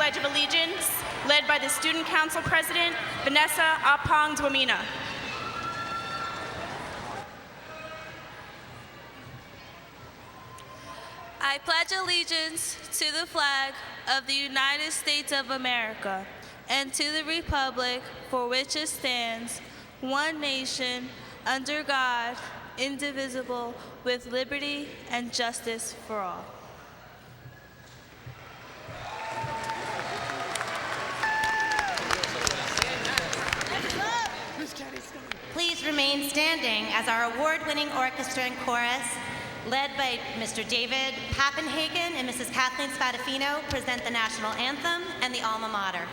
Pledge of Allegiance, led by the Student Council President, Vanessa Apong Dwamina. I pledge allegiance to the flag of the United States of America and to the republic for which it stands, one nation, under God, indivisible, with liberty and justice for all. Please remain standing as our award-winning orchestra and chorus, led by Mr. David Pappenhagen and Mrs. Kathleen Spadafino, present the national anthem and the alma mater.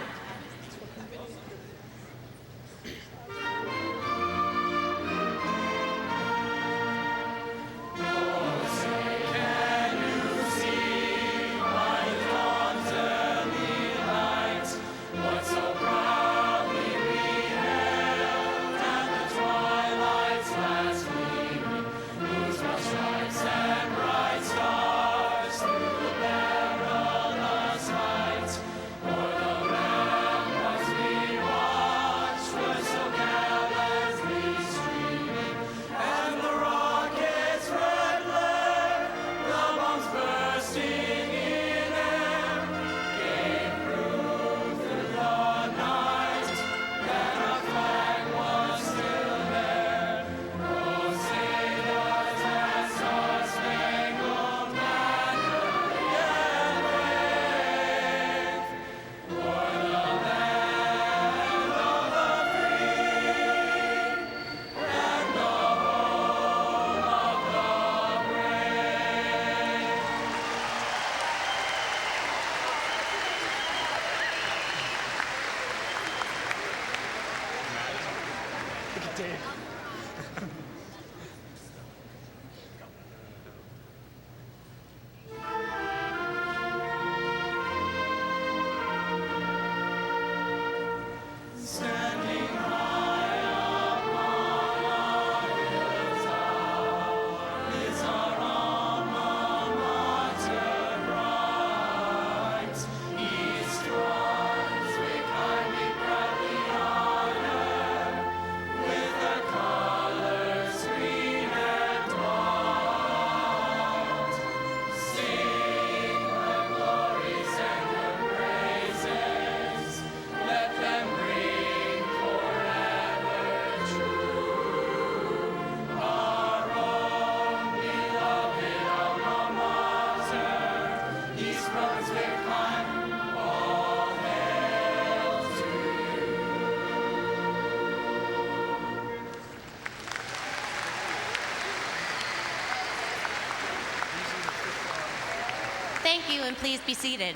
Thank you, and please be seated.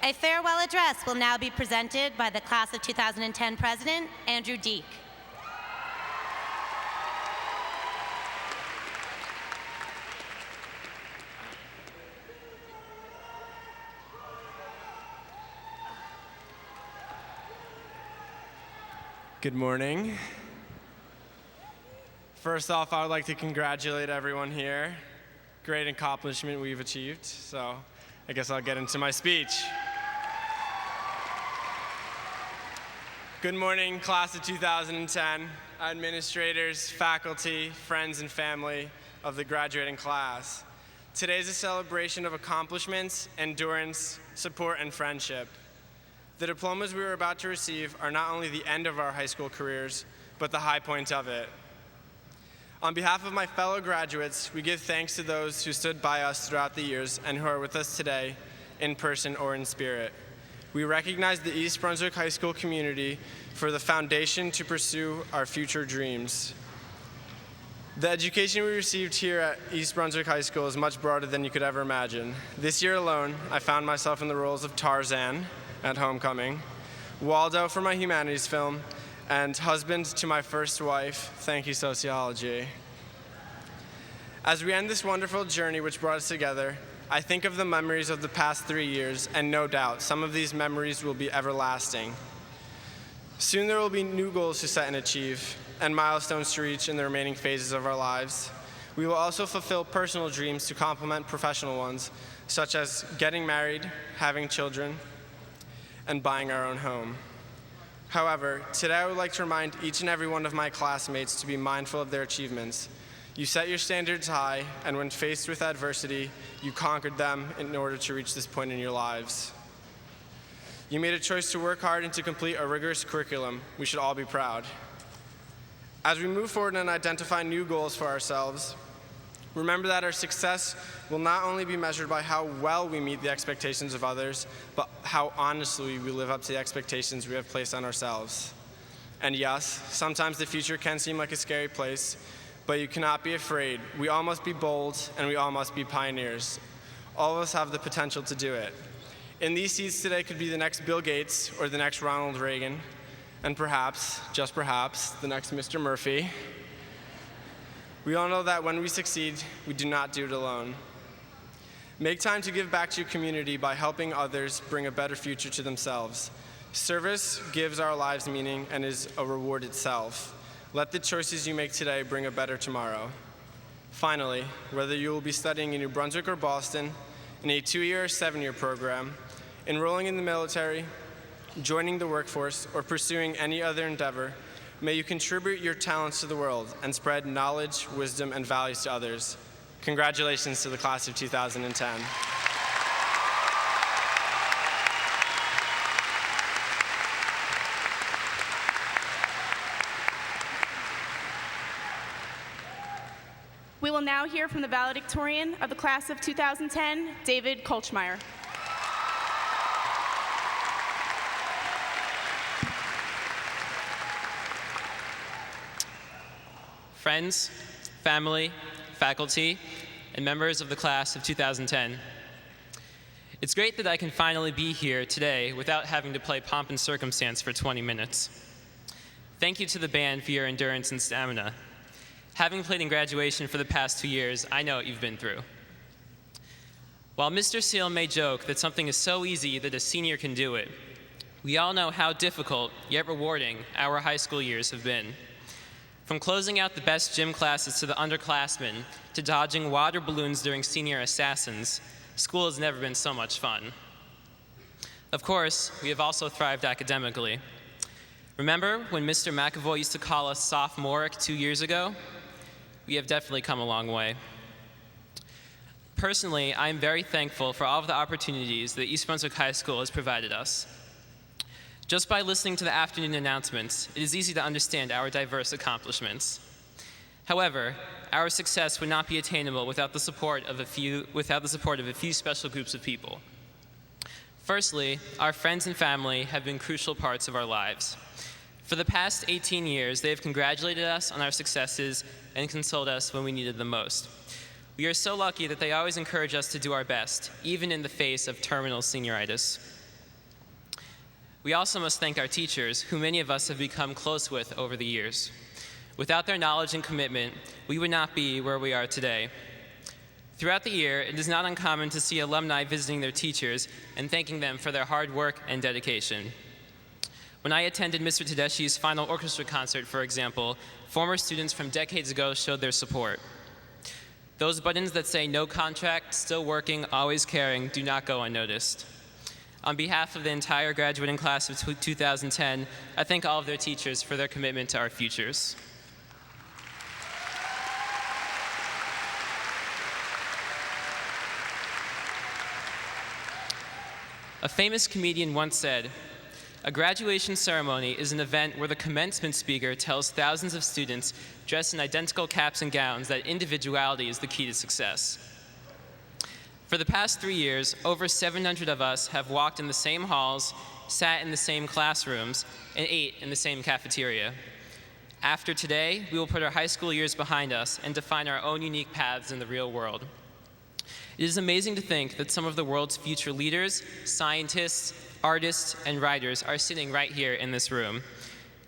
A farewell address will now be presented by the Class of 2010 President, Andrew Deek. Good morning. First off, I would like to congratulate everyone here. Great accomplishment we've achieved, so I guess I'll get into my speech. Good morning, Class of 2010, administrators, faculty, friends, and family of the graduating class. Today is a celebration of accomplishments, endurance, support, and friendship. The diplomas we are about to receive are not only the end of our high school careers, but the high point of it. On behalf of my fellow graduates, we give thanks to those who stood by us throughout the years and who are with us today, in person or in spirit. We recognize the East Brunswick High School community for the foundation to pursue our future dreams. The education we received here at East Brunswick High School is much broader than you could ever imagine. This year alone, I found myself in the roles of Tarzan at homecoming, Waldo for my humanities film, and husband to my first wife, thank you, sociology. As we end this wonderful journey which brought us together, I think of the memories of the past 3 years, and no doubt, some of these memories will be everlasting. Soon there will be new goals to set and achieve, and milestones to reach in the remaining phases of our lives. We will also fulfill personal dreams to complement professional ones, such as getting married, having children, and buying our own home. However, today I would like to remind each and every one of my classmates to be mindful of their achievements. You set your standards high, and when faced with adversity, you conquered them in order to reach this point in your lives. You made a choice to work hard and to complete a rigorous curriculum. We should all be proud. As we move forward and identify new goals for ourselves, remember that our success will not only be measured by how well we meet the expectations of others, but how honestly we live up to the expectations we have placed on ourselves. And yes, sometimes the future can seem like a scary place, but you cannot be afraid. We all must be bold, and we all must be pioneers. All of us have the potential to do it. In these seats today could be the next Bill Gates or the next Ronald Reagan, and perhaps, just perhaps, the next Mr. Murphy. We all know that when we succeed, we do not do it alone. Make time to give back to your community by helping others bring a better future to themselves. Service gives our lives meaning and is a reward itself. Let the choices you make today bring a better tomorrow. Finally, whether you will be studying in New Brunswick or Boston, in a 2-year or 7-year program, enrolling in the military, joining the workforce, or pursuing any other endeavor, may you contribute your talents to the world and spread knowledge, wisdom, and values to others. Congratulations to the class of 2010. We will now hear from the valedictorian of the class of 2010, David Kolchmeyer. Friends, family, faculty, and members of the class of 2010. It's great that I can finally be here today without having to play pomp and circumstance for 20 minutes. Thank you to the band for your endurance and stamina. Having played in graduation for the past 2 years, I know what you've been through. While Mr. Seal may joke that something is so easy that a senior can do it, we all know how difficult, yet rewarding, our high school years have been. From closing out the best gym classes to the underclassmen, to dodging water balloons during senior assassins, school has never been so much fun. Of course, we have also thrived academically. Remember when Mr. McAvoy used to call us sophomoric 2 years ago? We have definitely come a long way. Personally, I am very thankful for all of the opportunities that East Brunswick High School has provided us. Just by listening to the afternoon announcements, it is easy to understand our diverse accomplishments. However, our success would not be attainable without the support of a few special groups of people. Firstly, our friends and family have been crucial parts of our lives. For the past 18 years, they have congratulated us on our successes and consoled us when we needed them most. We are so lucky that they always encourage us to do our best, even in the face of terminal senioritis. We also must thank our teachers, who many of us have become close with over the years. Without their knowledge and commitment, we would not be where we are today. Throughout the year, it is not uncommon to see alumni visiting their teachers and thanking them for their hard work and dedication. When I attended Mr. Tedeschi's final orchestra concert, for example, former students from decades ago showed their support. Those buttons that say "No contract, still working, always caring" do not go unnoticed. On behalf of the entire graduating class of 2010, I thank all of their teachers for their commitment to our futures. A famous comedian once said, "A graduation ceremony is an event where the commencement speaker tells thousands of students dressed in identical caps and gowns that individuality is the key to success." For the past 3 years, over 700 of us have walked in the same halls, sat in the same classrooms, and ate in the same cafeteria. After today, we will put our high school years behind us and define our own unique paths in the real world. It is amazing to think that some of the world's future leaders, scientists, artists, and writers are sitting right here in this room.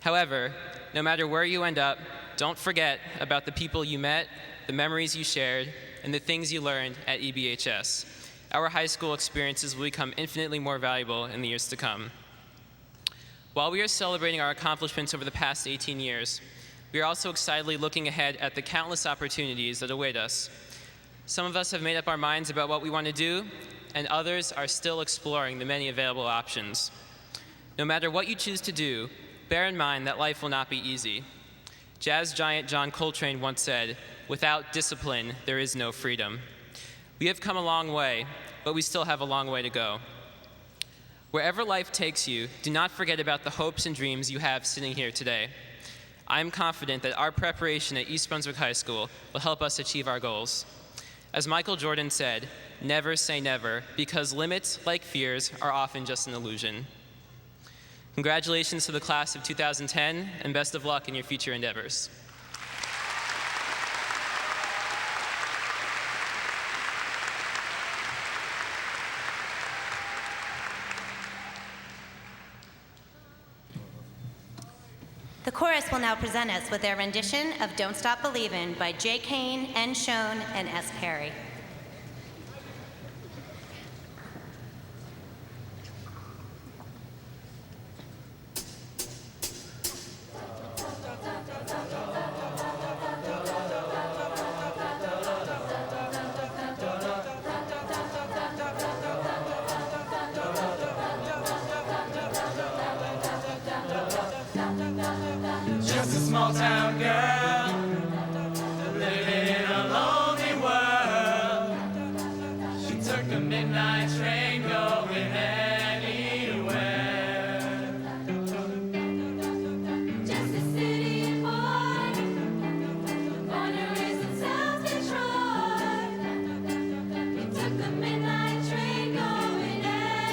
However, no matter where you end up, don't forget about the people you met, the memories you shared, and the things you learned at EBHS. Our high school experiences will become infinitely more valuable in the years to come. While we are celebrating our accomplishments over the past 18 years, we are also excitedly looking ahead at the countless opportunities that await us. Some of us have made up our minds about what we want to do, and others are still exploring the many available options. No matter what you choose to do, bear in mind that life will not be easy. Jazz giant John Coltrane once said, "Without discipline, there is no freedom." We have come a long way, but we still have a long way to go. Wherever life takes you, do not forget about the hopes and dreams you have sitting here today. I am confident that our preparation at East Brunswick High School will help us achieve our goals. As Michael Jordan said, never say never, because limits, like fears, are often just an illusion. Congratulations to the class of 2010, and best of luck in your future endeavors. The chorus will now present us with their rendition of Don't Stop Believin' by Jay Kane, N. Schoen, and S. Perry. Just a small town girl living in a lonely world. She took the midnight train going anywhere. Just a city boy, born and raised in South Detroit. He took the midnight train going anywhere.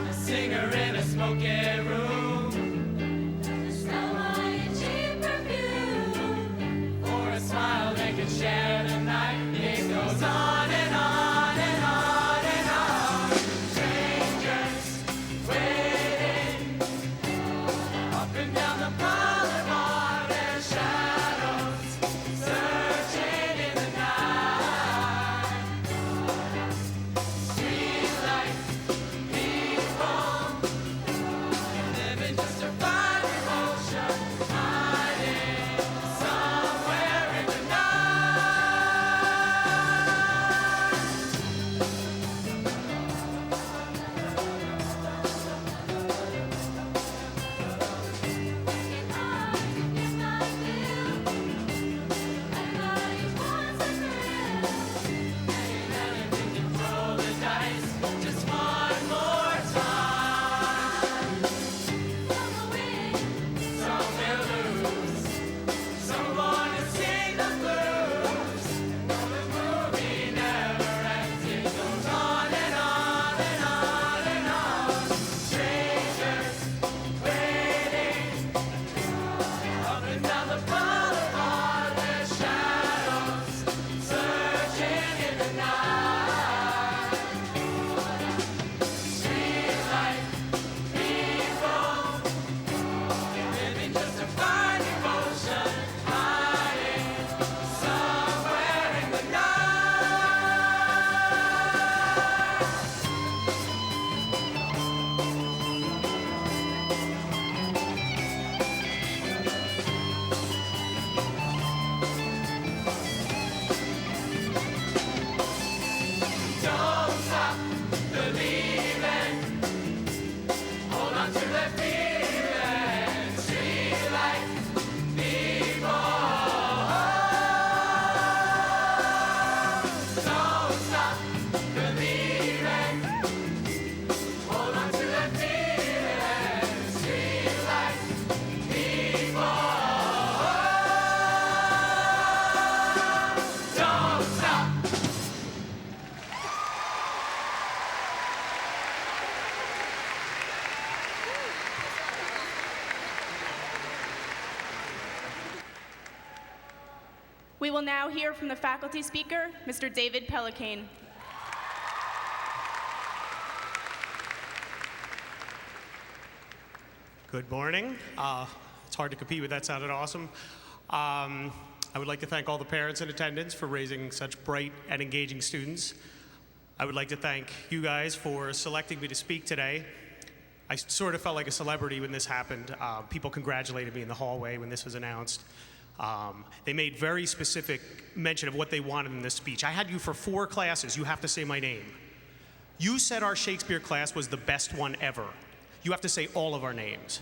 A singer in a smoky room Someone cheap perfume. for a smile they could share the night. It goes on and on and on and on. Strangers waiting up and down the boulevard. Their shadows searching in the night. Streetlight people living just to find emotion, hiding somewhere in the roll the dice just one more time. Some will lose, some wanna sing the blues. The movie never ends, it goes on and on and on and on. Strangers waiting up and down the boulevard, their shadows searching in the night. Streetlight people living just to find emotion, hiding somewhere in the night. Don't stop believing. Hold on to that feeling. Streetlight people. Don't stop believing. Hold on to that feeling. Streetlight people. Don't stop. We will now hear from the faculty speaker, Mr. David Pellicane. Good morning. It's hard to compete with that. Sounded awesome. I would like to thank all the parents in attendance for raising such bright and engaging students. I would like to thank you guys for selecting me to speak today. I sort of felt like a celebrity when this happened. People congratulated me in the hallway when this was announced. They made very specific mention of what they wanted in this speech. I had you for 4 classes. You have to say my name. You said our Shakespeare class was the best one ever. You have to say all of our names.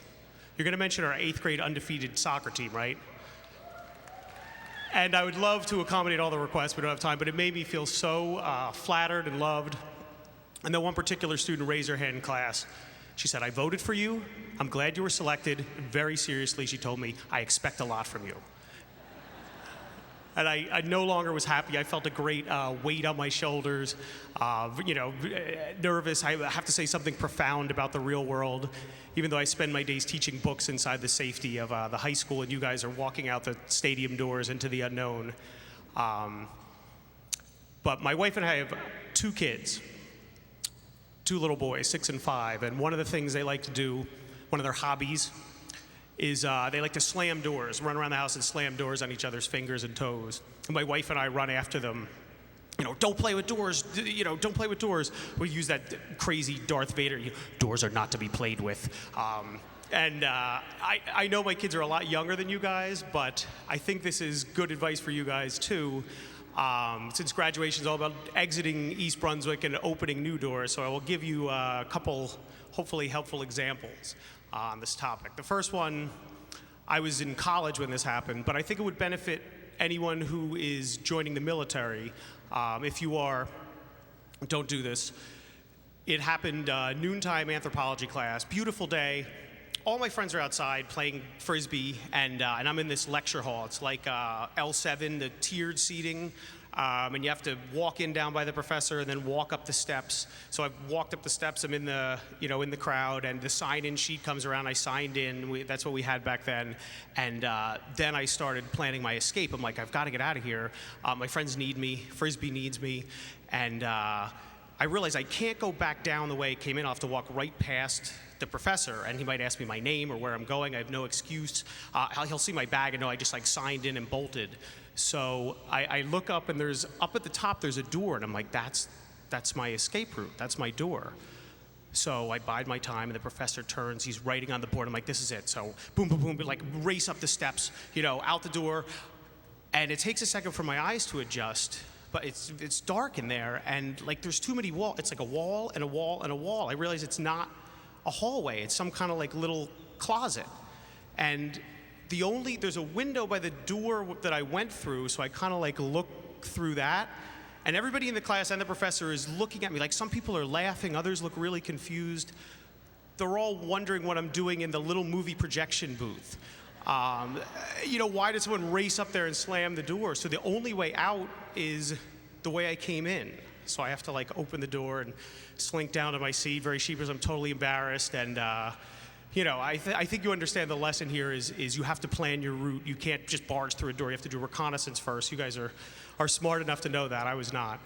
You're going to mention our 8th grade undefeated soccer team, right? And I would love to accommodate all the requests. We don't have time, but it made me feel so flattered and loved. And then one particular student raised her hand in class. She said, I voted for you. I'm glad you were selected. And very seriously, she told me, I expect a lot from you. And I no longer was happy. I felt a great weight on my shoulders, nervous. I have to say something profound about the real world, even though I spend my days teaching books inside the safety of the high school, and you guys are walking out the stadium doors into the unknown. But my wife and I have 2 kids, 2 little boys, 6 and 5, and one of the things they like to do, one of their hobbies, is they like to slam doors, run around the house and slam doors on each other's fingers and toes. And my wife and I run after them. Don't play with doors, don't play with doors. We use that crazy Darth Vader, doors are not to be played with. I know my kids are a lot younger than you guys, but I think this is good advice for you guys too. Since graduation is all about exiting East Brunswick and opening new doors, so I will give you a couple hopefully helpful examples on this topic. The first one, I was in college when this happened, but I think it would benefit anyone who is joining the military. If you are, don't do this. It happened noontime anthropology class, beautiful day. All my friends are outside playing Frisbee, and I'm in this lecture hall. It's like L7, the tiered seating. And you have to walk in down by the professor and then walk up the steps. So I've walked up the steps, I'm in the, in the crowd, and the sign-in sheet comes around, I signed in, that's what we had back then. And then I started planning my escape. I'm like, I've got to get out of here. My friends need me, Frisbee needs me, and I realized I can't go back down the way I came in. I'll have to walk right past the professor, and he might ask me my name or where I'm going. I have no excuse. He'll see my bag and know I just signed in and bolted. So I look up, and up at the top there's a door, and I'm like, that's my escape route. That's my door. So I bide my time, and the professor turns. He's writing on the board. I'm like, this is it. So boom, boom, boom, race up the steps, out the door. And it takes a second for my eyes to adjust, but it's dark in there, and there's too many walls. It's like a wall and a wall and a wall. I realize it's not a hallway. It's some kind of little closet. And there's a window by the door that I went through, so I kind of look through that. And everybody in the class and the professor is looking at me. Some people are laughing, others look really confused. They're all wondering what I'm doing in the little movie projection booth. Why did someone race up there and slam the door? So the only way out is the way I came in. So I have to open the door and slink down to my seat, very sheepish. I'm totally embarrassed, and I think you understand the lesson here is you have to plan your route. You can't just barge through a door. You have to do reconnaissance first. You guys are smart enough to know that. I was not.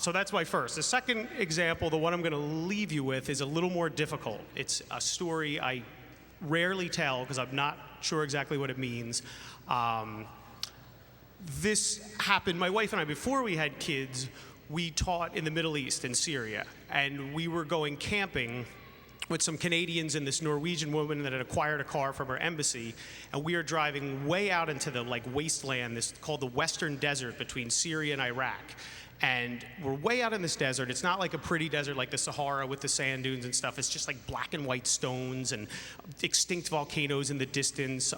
So that's my first. The second example, the one I'm going to leave you with, is a little more difficult. It's a story I rarely tell because I'm not sure exactly what it means. This happened, my wife and I, before we had kids, we taught in the Middle East, in Syria, and we were going camping with some Canadians and this Norwegian woman that had acquired a car from her embassy, and we are driving way out into the wasteland, this called the Western Desert between Syria and Iraq. And we're way out in this desert. It's not like a pretty desert like the Sahara with the sand dunes and stuff. It's just black and white stones and extinct volcanoes in the distance.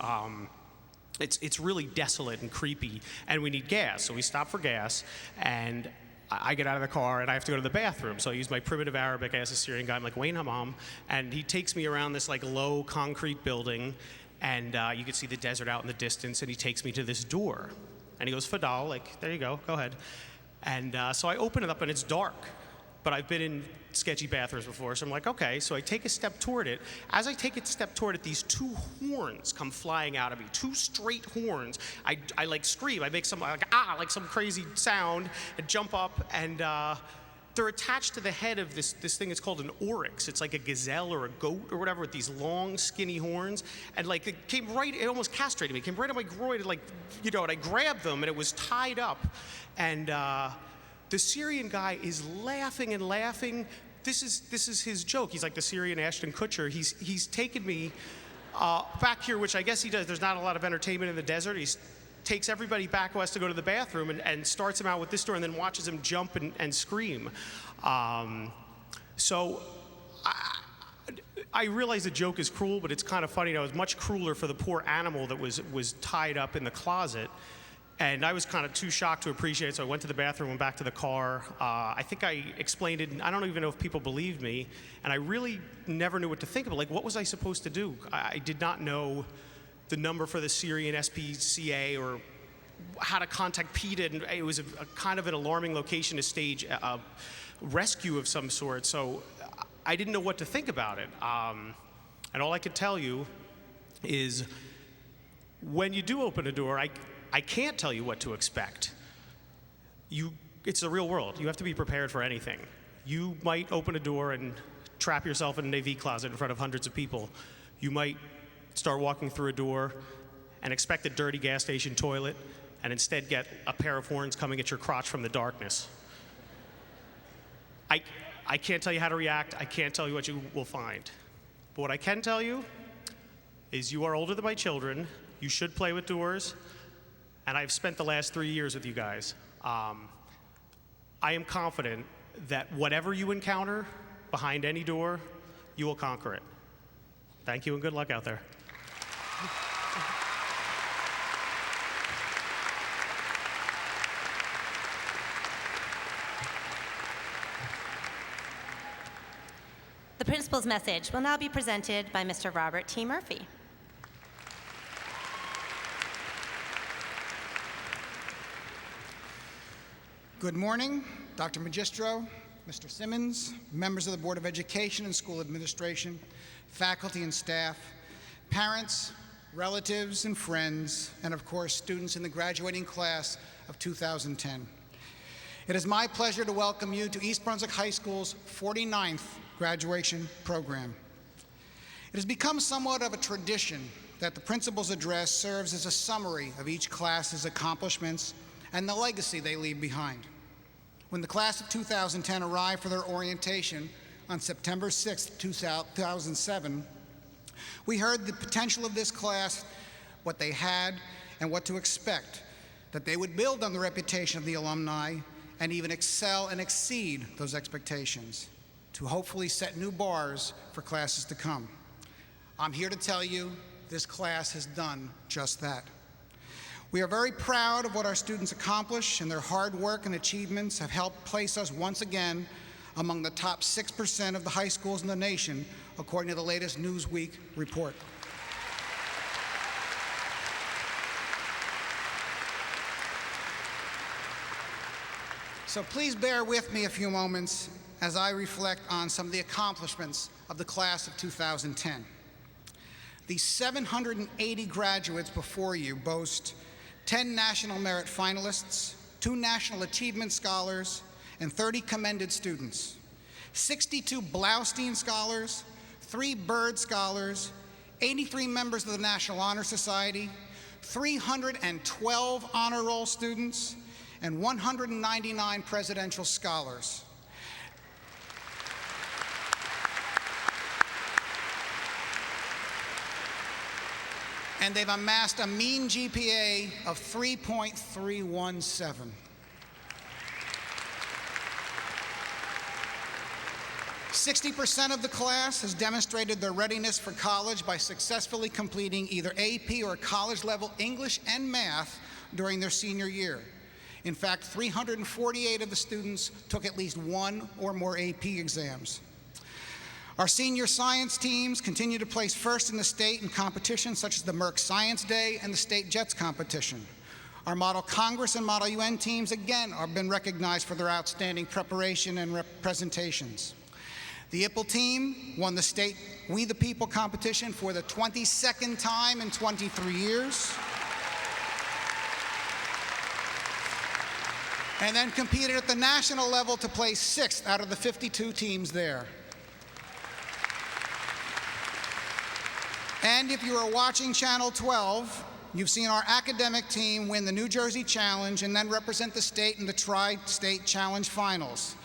It's really desolate and creepy, and we need gas. So we stop for gas, and I get out of the car, and I have to go to the bathroom. So I use my primitive Arabic. I ask a Syrian guy, I'm like, Wayne Hammam, and he takes me around this low concrete building, and you can see the desert out in the distance, and he takes me to this door. And he goes, Fadal, there you go ahead. And so I open it up, and it's dark. But I've been in sketchy bathrooms before, so I'm like, okay. So I take a step toward it. As I take a step toward it, these 2 horns come flying out of me, 2 straight horns. I scream. I make some some crazy sound and jump up, and they're attached to the head of this thing. It's called an oryx. It's like a gazelle or a goat or whatever with these long, skinny horns. And like it came right, it almost castrated me. It came right on my groin, and and I grabbed them, and it was tied up. And the Syrian guy is laughing and laughing. This is his joke. He's like the Syrian Ashton Kutcher. He's taken me back here, which I guess he does. There's not a lot of entertainment in the desert. He takes everybody back who has to go to the bathroom and starts him out with this story, and then watches him jump and scream. So I realize the joke is cruel, but it's kind of funny. It was much crueler for the poor animal that was tied up in the closet. And I was kind of too shocked to appreciate it, so I went to the bathroom, went back to the car. I think I explained it, and I don't even know if people believed me, and I really never knew what to think of it. Like, what was I supposed to do? I did not know the number for the Syrian SPCA or how to contact PETA, and it was a kind of an alarming location to stage a rescue of some sort, so I didn't know what to think about it. And all I could tell you is when you do open a door, I can't tell you what to expect. It's the real world. You have to be prepared for anything. You might open a door and trap yourself in an AV closet in front of hundreds of people. You might start walking through a door and expect a dirty gas station toilet and instead get a pair of horns coming at your crotch from the darkness. I can't tell you how to react. I can't tell you what you will find. But what I can tell you is you are older than my children. You should play with doors. And I've spent the last 3 years with you guys. I am confident that whatever you encounter behind any door, you will conquer it. Thank you and good luck out there. The principal's message will now be presented by Mr. Robert T. Murphy. Good morning, Dr. Magistro, Mr. Simmons, members of the Board of Education and School Administration, faculty and staff, parents, relatives and friends, and of course, students in the graduating class of 2010. It is my pleasure to welcome you to East Brunswick High School's 49th graduation program. It has become somewhat of a tradition that the principal's address serves as a summary of each class's accomplishments and the legacy they leave behind. When the class of 2010 arrived for their orientation on September 6, 2007, we heard the potential of this class, what they had, and what to expect, that they would build on the reputation of the alumni and even excel and exceed those expectations to hopefully set new bars for classes to come. I'm here to tell you this class has done just that. We are very proud of what our students accomplish, and their hard work and achievements have helped place us once again among the top 6% of the high schools in the nation, according to the latest Newsweek report. So please bear with me a few moments as I reflect on some of the accomplishments of the class of 2010. The 780 graduates before you boast 10 National Merit Finalists, 2 National Achievement Scholars, and 30 commended students, 62 Blaustein Scholars, 3 Bird Scholars, 83 members of the National Honor Society, 312 Honor Roll students, and 199 Presidential Scholars. And they've amassed a mean GPA of 3.317. 60% of the class has demonstrated their readiness for college by successfully completing either AP or college-level English and math during their senior year. In fact, 348 of the students took at least 1 or more AP exams. Our senior science teams continue to place first in the state in competitions such as the Merck Science Day and the State Jets competition. Our Model Congress and Model UN teams again have been recognized for their outstanding preparation and presentations. The IPPL team won the state We the People competition for the 22nd time in 23 years. and then competed at the national level to place 6th out of the 52 teams there. And if you are watching Channel 12, you've seen our academic team win the New Jersey Challenge and then represent the state in the Tri-State Challenge Finals.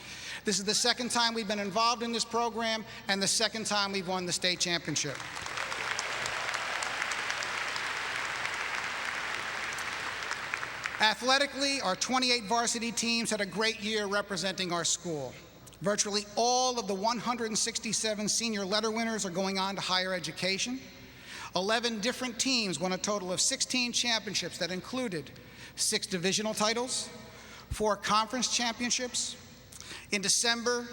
This is the second time we've been involved in this program and the second time we've won the state championship. Athletically, our 28 varsity teams had a great year representing our school. Virtually all of the 167 senior letter winners are going on to higher education. 11 different teams won a total of 16 championships that included 6 divisional titles, 4 conference championships. In December,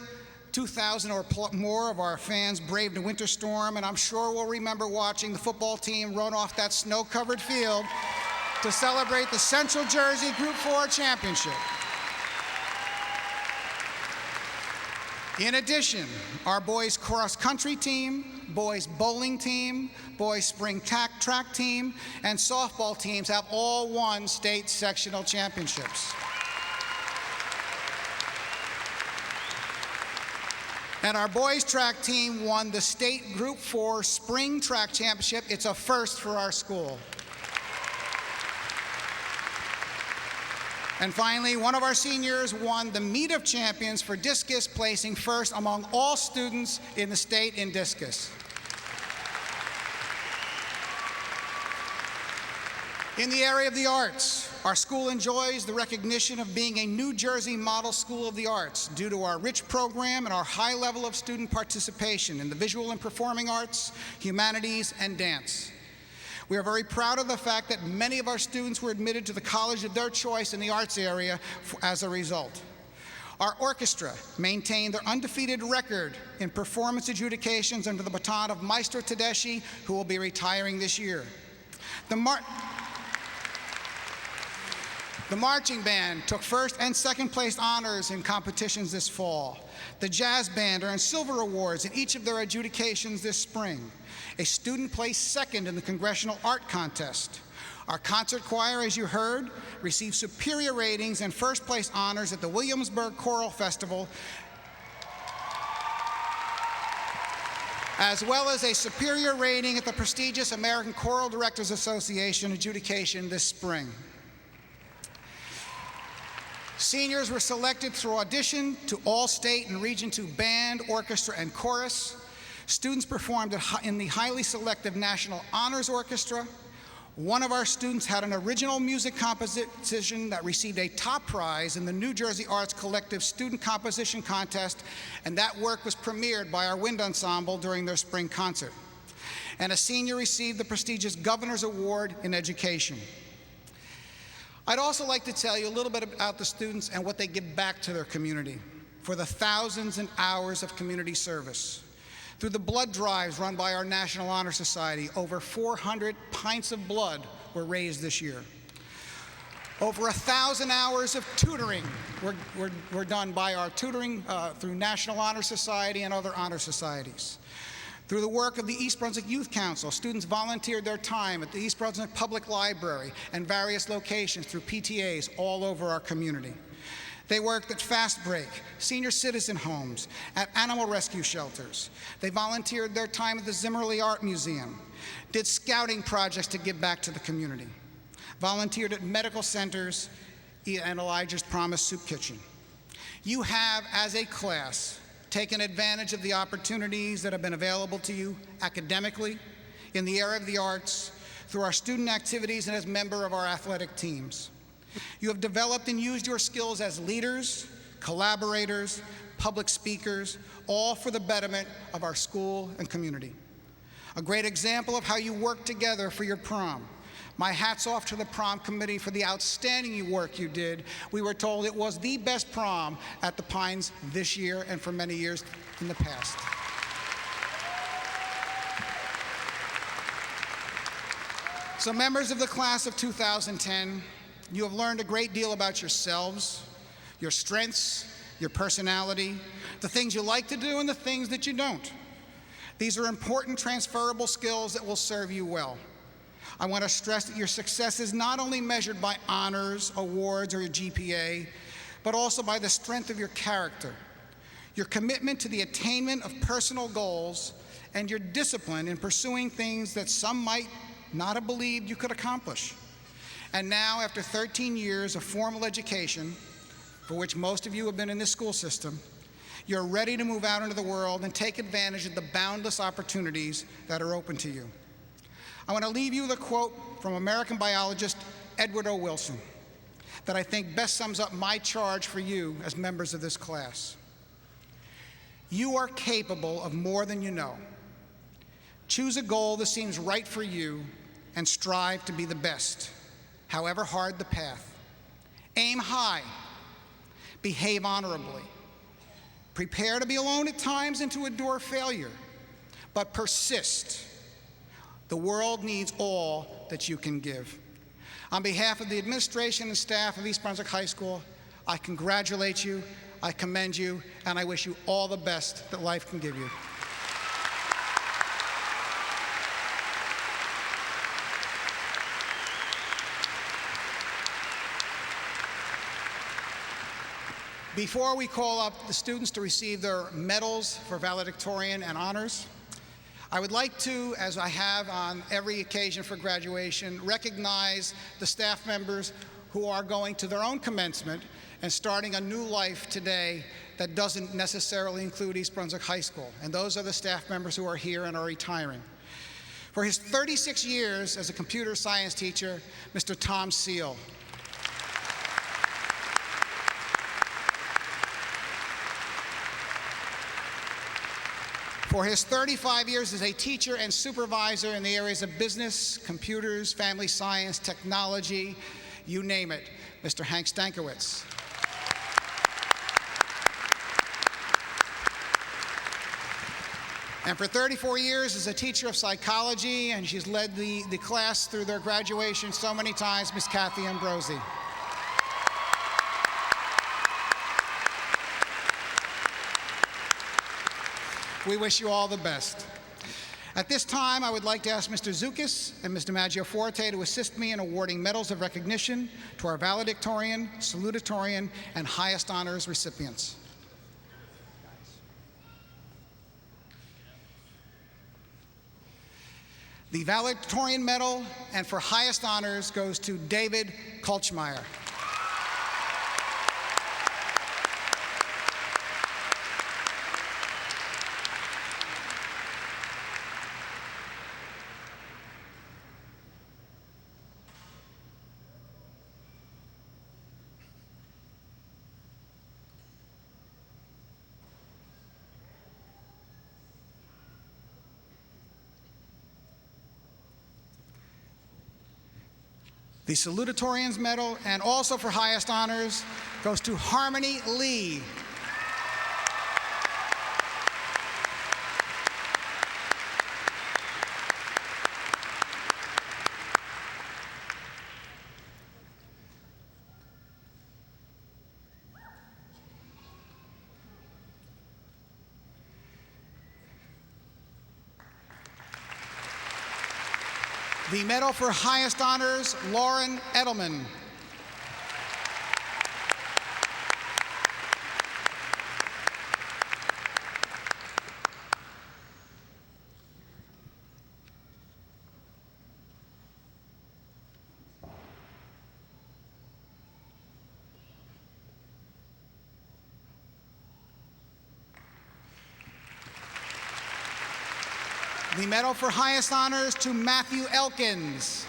2,000 or more of our fans braved a winter storm, and I'm sure we'll remember watching the football team run off that snow-covered field to celebrate the Central Jersey Group 4 Championship. In addition, our boys cross-country team, boys bowling team, boys spring track team, and softball teams have all won state sectional championships. And our boys track team won the state Group 4 Spring Track Championship. It's a first for our school. And finally, one of our seniors won the Meet of Champions for discus, placing first among all students in the state in discus. In the area of the arts, our school enjoys the recognition of being a New Jersey Model School of the Arts due to our rich program and our high level of student participation in the visual and performing arts, humanities, and dance. We are very proud of the fact that many of our students were admitted to the college of their choice in the arts area as a result. Our orchestra maintained their undefeated record in performance adjudications under the baton of Maestro Tedeschi, who will be retiring this year. The marching band took first and second place honors in competitions this fall. The jazz band earned silver awards in each of their adjudications this spring. A student placed second in the Congressional Art Contest. Our concert choir, as you heard, received superior ratings and first place honors at the Williamsburg Choral Festival, as well as a superior rating at the prestigious American Choral Directors Association adjudication this spring. Seniors were selected through audition to all-state and Region 2 band, orchestra, and chorus. Students performed in the highly selective National Honors Orchestra. One of our students had an original music composition that received a top prize in the New Jersey Arts Collective Student Composition Contest, and that work was premiered by our wind ensemble during their spring concert. And a senior received the prestigious Governor's Award in Education. I'd also like to tell you a little bit about the students and what they give back to their community for the thousands and hours of community service. Through the blood drives run by our National Honor Society, over 400 pints of blood were raised this year. Over 1,000 hours of tutoring were done by our tutoring through National Honor Society and other honor societies. Through the work of the East Brunswick Youth Council, students volunteered their time at the East Brunswick Public Library and various locations through PTAs all over our community. They worked at Fast Break, senior citizen homes, at animal rescue shelters. They volunteered their time at the Zimmerly Art Museum, did scouting projects to give back to the community, volunteered at medical centers and Elijah's Promise Soup Kitchen. You have, as a class, taken advantage of the opportunities that have been available to you academically, in the area of the arts, through our student activities, and as member of our athletic teams. You have developed and used your skills as leaders, collaborators, public speakers, all for the betterment of our school and community. A great example of how you work together for your prom. My hat's off to the prom committee for the outstanding work you did. We were told it was the best prom at the Pines this year and for many years in the past. So members of the class of 2010, you have learned a great deal about yourselves, your strengths, your personality, the things you like to do and the things that you don't. These are important transferable skills that will serve you well. I want to stress that your success is not only measured by honors, awards, or your GPA, but also by the strength of your character, your commitment to the attainment of personal goals, and your discipline in pursuing things that some might not have believed you could accomplish. And now, after 13 years of formal education, for which most of you have been in this school system, you're ready to move out into the world and take advantage of the boundless opportunities that are open to you. I want to leave you with a quote from American biologist Edward O. Wilson that I think best sums up my charge for you as members of this class. You are capable of more than you know. Choose a goal that seems right for you and strive to be the best, however hard the path. Aim high. Behave honorably. Prepare to be alone at times and to endure failure, but persist. The world needs all that you can give. On behalf of the administration and staff of East Brunswick High School, I congratulate you, I commend you, and I wish you all the best that life can give you. Before we call up the students to receive their medals for valedictorian and honors, I would like to, as I have on every occasion for graduation, recognize the staff members who are going to their own commencement and starting a new life today that doesn't necessarily include East Brunswick High School. And those are the staff members who are here and are retiring. For his 36 years as a computer science teacher, Mr. Tom Seal. For his 35 years as a teacher and supervisor in the areas of business, computers, family science, technology, you name it, Mr. Hank Stankiewicz. And for 34 years as a teacher of psychology, and she's led the class through their graduation so many times, Miss Kathy Ambrosi. We wish you all the best. At this time, I would like to ask Mr. Zoukis and Mr. Maggioforte to assist me in awarding medals of recognition to our valedictorian, salutatorian, and highest honors recipients. The valedictorian medal and for highest honors goes to David Kolchmeyer. The salutatorian's medal, and also for highest honors, goes to Harmony Lee. The medal for highest honors, Lauren Edelman. The medal for highest honors to Matthew Elkins.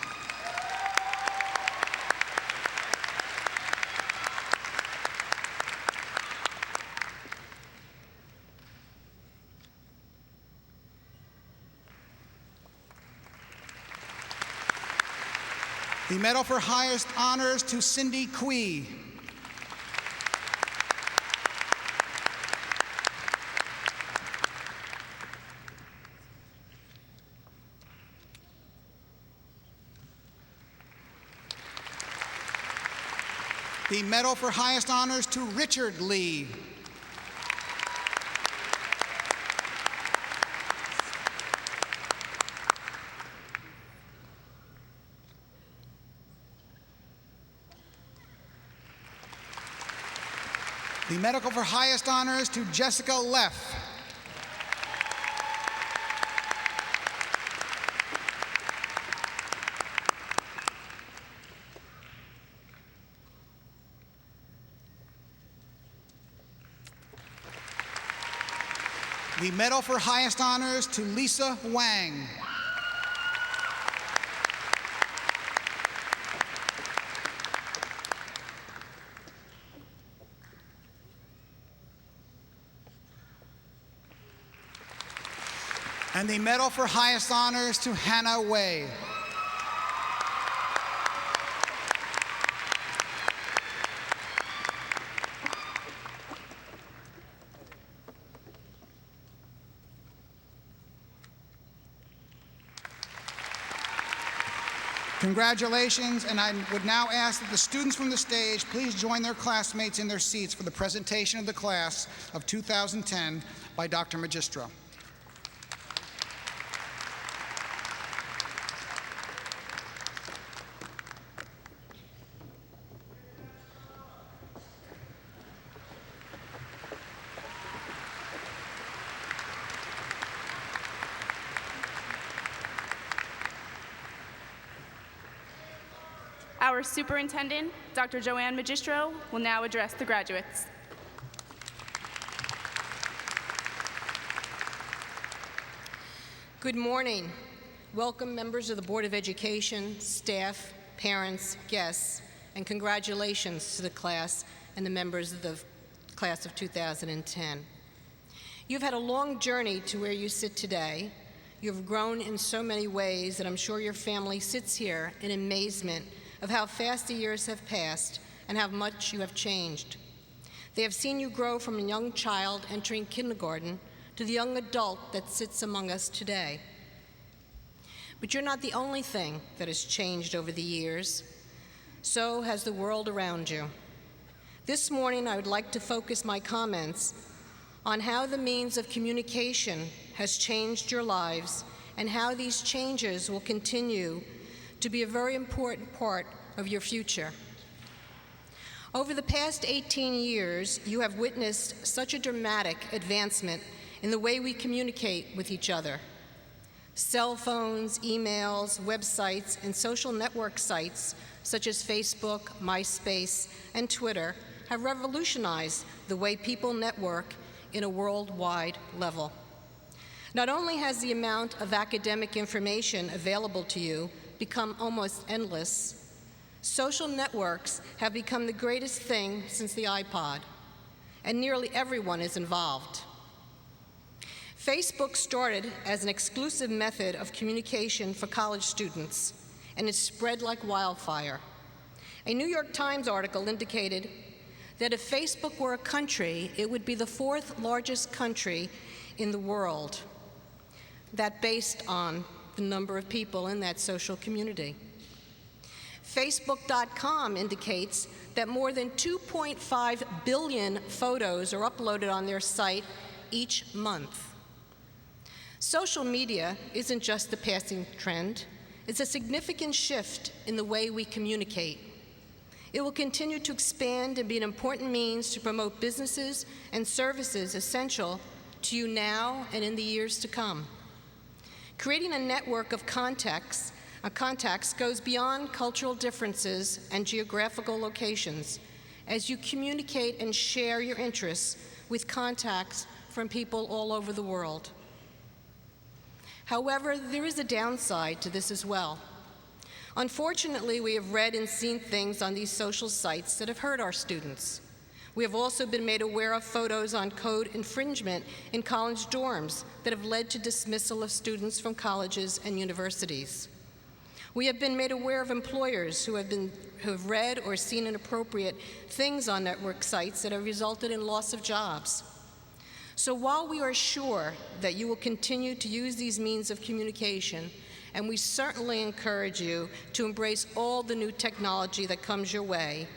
The medal for highest honors to Cindy Quee. The medal for highest honors to Richard Lee. The medical for highest honors to Jessica Leff. The medal for highest honors to Lisa Wang. And the medal for highest honors to Hannah Wei. Congratulations, and I would now ask that the students from the stage please join their classmates in their seats for the presentation of the class of 2010 by Dr. Magistro. Our superintendent, Dr. Joanne Magistro, will now address the graduates. Good morning. Welcome, members of the Board of Education, staff, parents, guests, and congratulations to the class and the members of the class of 2010. You've had a long journey to where you sit today. You've grown in so many ways that I'm sure your family sits here in amazement of how fast the years have passed and how much you have changed. They have seen you grow from a young child entering kindergarten to the young adult that sits among us today. But you're not the only thing that has changed over the years. So has the world around you. This morning, I would like to focus my comments on how the means of communication has changed your lives and how these changes will continue to be a very important part of your future. Over the past 18 years, you have witnessed such a dramatic advancement in the way we communicate with each other. Cell phones, emails, websites, and social network sites such as Facebook, MySpace, and Twitter have revolutionized the way people network in a worldwide level. Not only has the amount of academic information available to you become almost endless, social networks have become the greatest thing since the iPod, and nearly everyone is involved. Facebook started as an exclusive method of communication for college students, and it spread like wildfire. A New York Times article indicated that if Facebook were a country, it would be the 4th largest country in the world. That based on the number of people in that social community. Facebook.com indicates that more than 2.5 billion photos are uploaded on their site each month. Social media isn't just a passing trend, it's a significant shift in the way we communicate. It will continue to expand and be an important means to promote businesses and services essential to you now and in the years to come. Creating a network of contacts goes beyond cultural differences and geographical locations as you communicate and share your interests with contacts from people all over the world. However, there is a downside to this as well. Unfortunately, we have read and seen things on these social sites that have hurt our students. We have also been made aware of photos on code infringement in college dorms that have led to dismissal of students from colleges and universities. We have been made aware of employers who have read or seen inappropriate things on network sites that have resulted in loss of jobs. So while we are sure that you will continue to use these means of communication, and we certainly encourage you to embrace all the new technology that comes your way,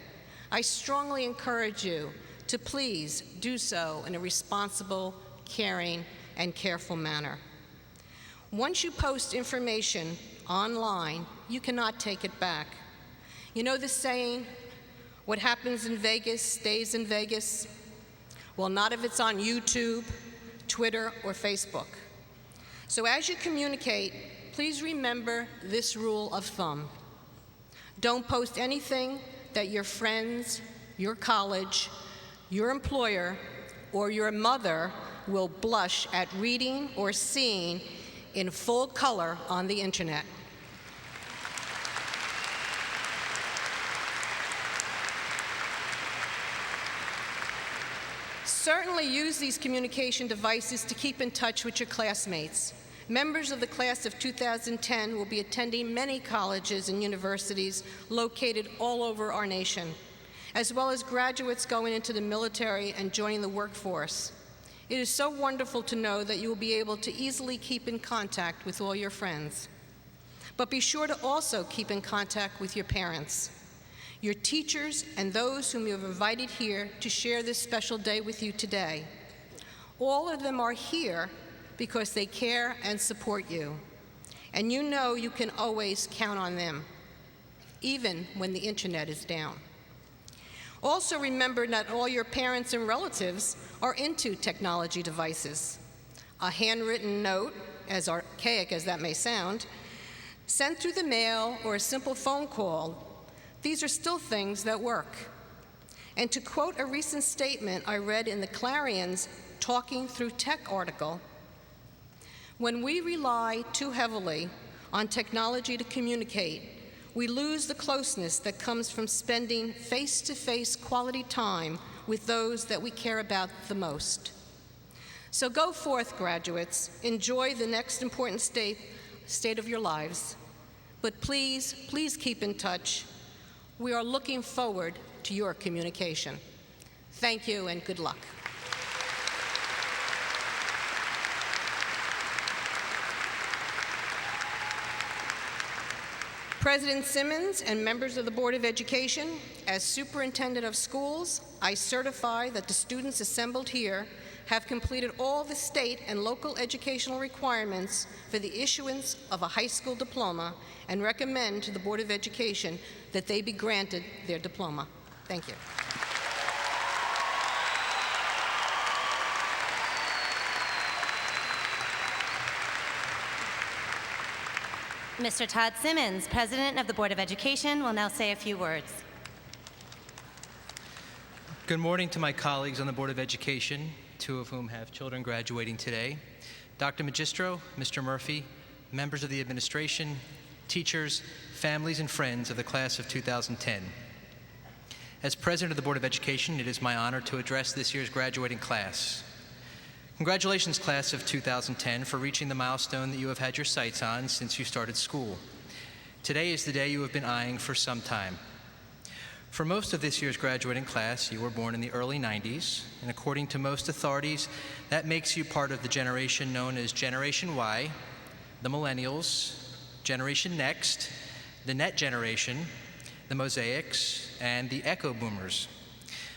I strongly encourage you to please do so in a responsible, caring, and careful manner. Once you post information online, you cannot take it back. You know the saying, what happens in Vegas stays in Vegas? Well, not if it's on YouTube, Twitter, or Facebook. So as you communicate, please remember this rule of thumb. Don't post anything that your friends, your college, your employer, or your mother will blush at reading or seeing in full color on the internet. Certainly use these communication devices to keep in touch with your classmates. Members of the class of 2010 will be attending many colleges and universities located all over our nation, as well as graduates going into the military and joining the workforce. It is so wonderful to know that you will be able to easily keep in contact with all your friends. But be sure to also keep in contact with your parents, your teachers, and those whom you have invited here to share this special day with you today. All of them are here because they care and support you. And you know you can always count on them, even when the internet is down. Also remember that all your parents and relatives are into technology devices. A handwritten note, as archaic as that may sound, sent through the mail, or a simple phone call, these are still things that work. And to quote a recent statement I read in the Clarion's Talking Through Tech article, when we rely too heavily on technology to communicate, we lose the closeness that comes from spending face-to-face quality time with those that we care about the most. So go forth, graduates. Enjoy the next important state of your lives. But please, please keep in touch. We are looking forward to your communication. Thank you and good luck. President Simmons and members of the Board of Education, as Superintendent of Schools, I certify that the students assembled here have completed all the state and local educational requirements for the issuance of a high school diploma and recommend to the Board of Education that they be granted their diploma. Thank you. Mr. Todd Simmons, President of the Board of Education, will now say a few words. Good morning to my colleagues on the Board of Education, two of whom have children graduating today. Dr. Magistro, Mr. Murphy, members of the administration, teachers, families, and friends of the class of 2010. As President of the Board of Education, it is my honor to address this year's graduating class. Congratulations, class of 2010, for reaching the milestone that you have had your sights on since you started school. Today is the day you have been eyeing for some time. For most of this year's graduating class, you were born in the early 90s, and according to most authorities, that makes you part of the generation known as Generation Y, the Millennials, Generation Next, the Net Generation, the Mosaics, and the Echo Boomers.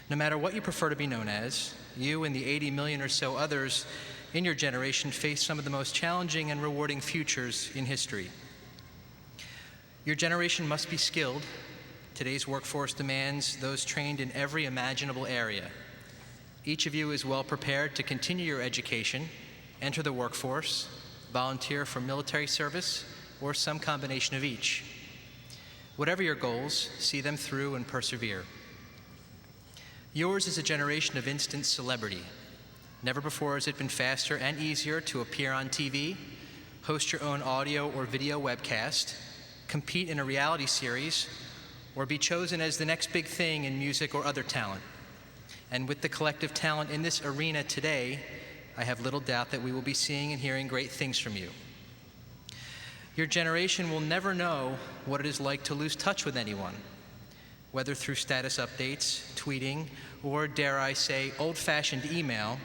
No matter what you prefer to be known as, you and the 80 million or so others in your generation face some of the most challenging and rewarding futures in history. Your generation must be skilled. Today's workforce demands those trained in every imaginable area. Each of you is well prepared to continue your education, enter the workforce, volunteer for military service, or some combination of each. Whatever your goals, see them through and persevere. Yours is a generation of instant celebrity. Never before has it been faster and easier to appear on TV, host your own audio or video webcast, compete in a reality series, or be chosen as the next big thing in music or other talent. And with the collective talent in this arena today, I have little doubt that we will be seeing and hearing great things from you. Your generation will never know what it is like to lose touch with anyone, whether through status updates, tweeting, or dare I say, old-fashioned email.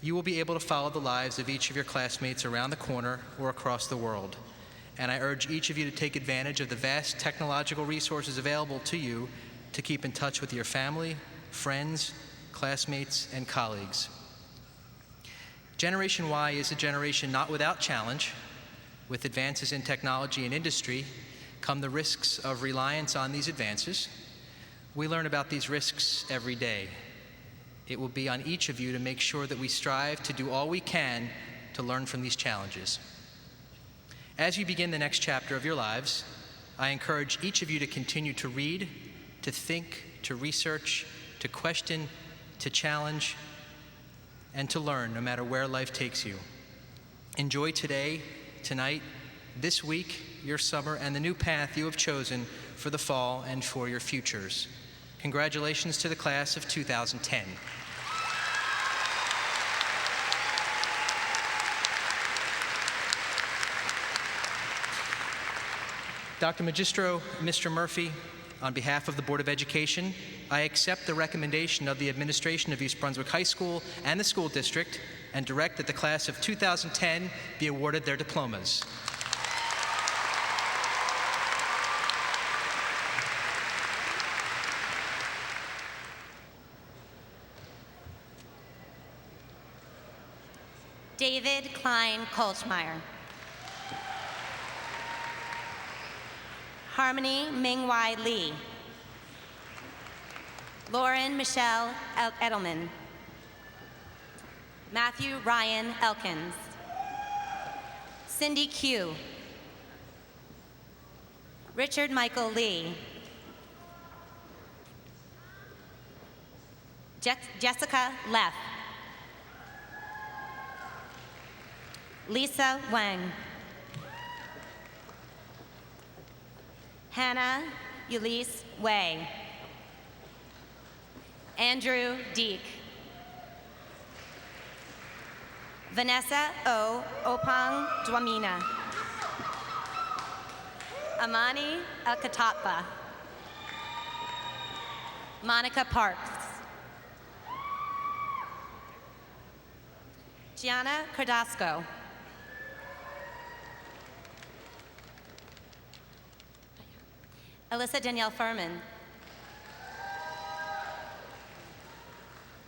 You will be able to follow the lives of each of your classmates around the corner or across the world. And I urge each of you to take advantage of the vast technological resources available to you to keep in touch with your family, friends, classmates, and colleagues. Generation Y is a generation not without challenge. With advances in technology and industry come the risks of reliance on these advances. We learn about these risks every day. It will be on each of you to make sure that we strive to do all we can to learn from these challenges. As you begin the next chapter of your lives, I encourage each of you to continue to read, to think, to research, to question, to challenge, and to learn no matter where life takes you. Enjoy today, tonight, this week, your summer, and the new path you have chosen for the fall and for your futures. Congratulations to the class of 2010. Dr. Magistro, Mr. Murphy, on behalf of the Board of Education, I accept the recommendation of the administration of East Brunswick High School and the school district and direct that the class of 2010 be awarded their diplomas. David Klein Kolchmeyer. Harmony Mingwai Lee. Lauren Michelle Edelman. Matthew Ryan Elkins. Cindy Q. Richard Michael Lee. Jessica Leff. Lisa Wang. Hannah Ulysses Wei. Andrew Deek. Vanessa O. Opang Dwamina. Amani Elkatapa. Monica Parks. Gianna Cardasco. Alyssa Danielle Furman.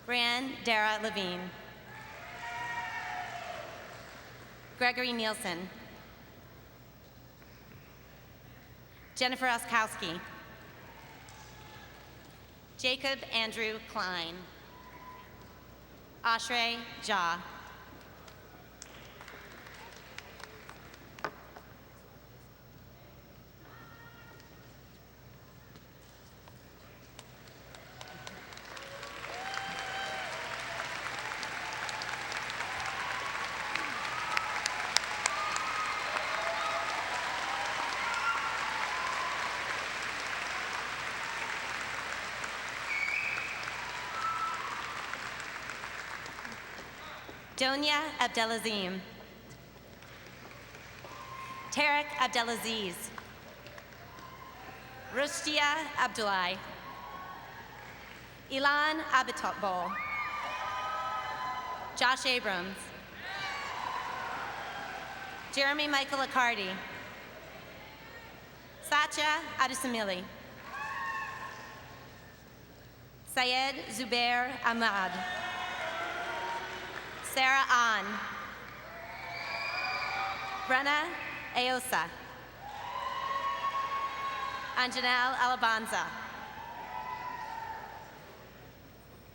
Brianne Dara Levine. Gregory Nielsen. Jennifer Oskowski. Jacob Andrew Klein. Ashray Jha. Donia Abdelazim. Tarek Abdelaziz. Rustia Abdullahi. Ilan Abitbol. Josh Abrams. Jeremy Michael Accardi. Satya Adusamili. Syed Zubair Ahmad. Sarah Ahn. Brenna Aosa. Anjanelle Alabanza.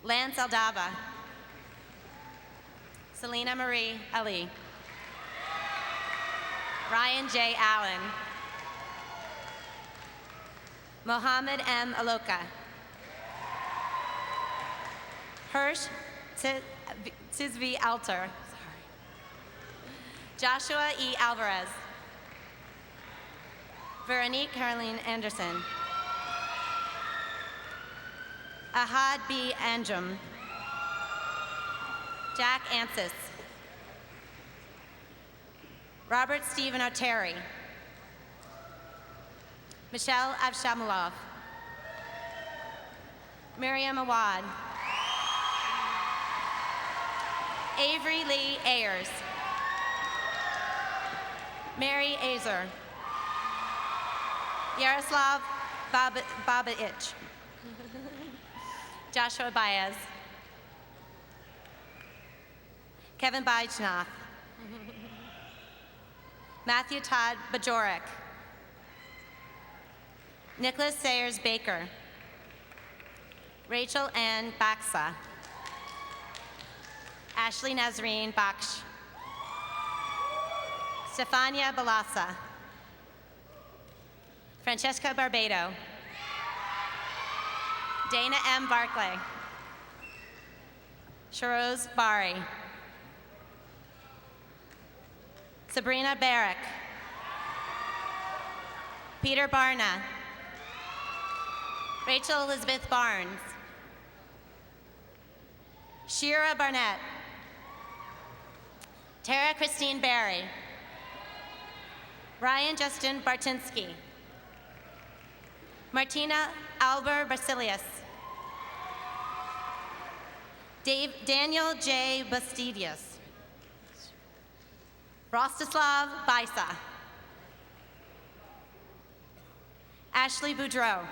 Lance Aldaba. Selena Marie Ali. Ryan J. Allen. Mohammed M. Aloka. Hirsch Tisvi Alter. Joshua E. Alvarez. Veronique Caroline Anderson. Ahad B. Anjum. Jack Ansis. Robert Stephen Oteri. Michelle Avshamilov. Miriam Awad. Avery Lee Ayers. Mary Azer. Yaroslav Babaich. Joshua Baez. Kevin Bajnath. Matthew Todd Bajorek. Nicholas Sayers Baker. Rachel Ann Baxa. Ashley Nazreen Baksh. Stefania Balassa. Francesca Barbado. Dana M. Barclay. Sharoz Bari. Sabrina Barrick. Peter Barna. Rachel Elizabeth Barnes. Shira Barnett. Tara Christine Barry. Ryan Justin Bartinsky. Martina Albert Basilius. Daniel J. Bastidius. Rostislav Baisa. Ashley Boudreau.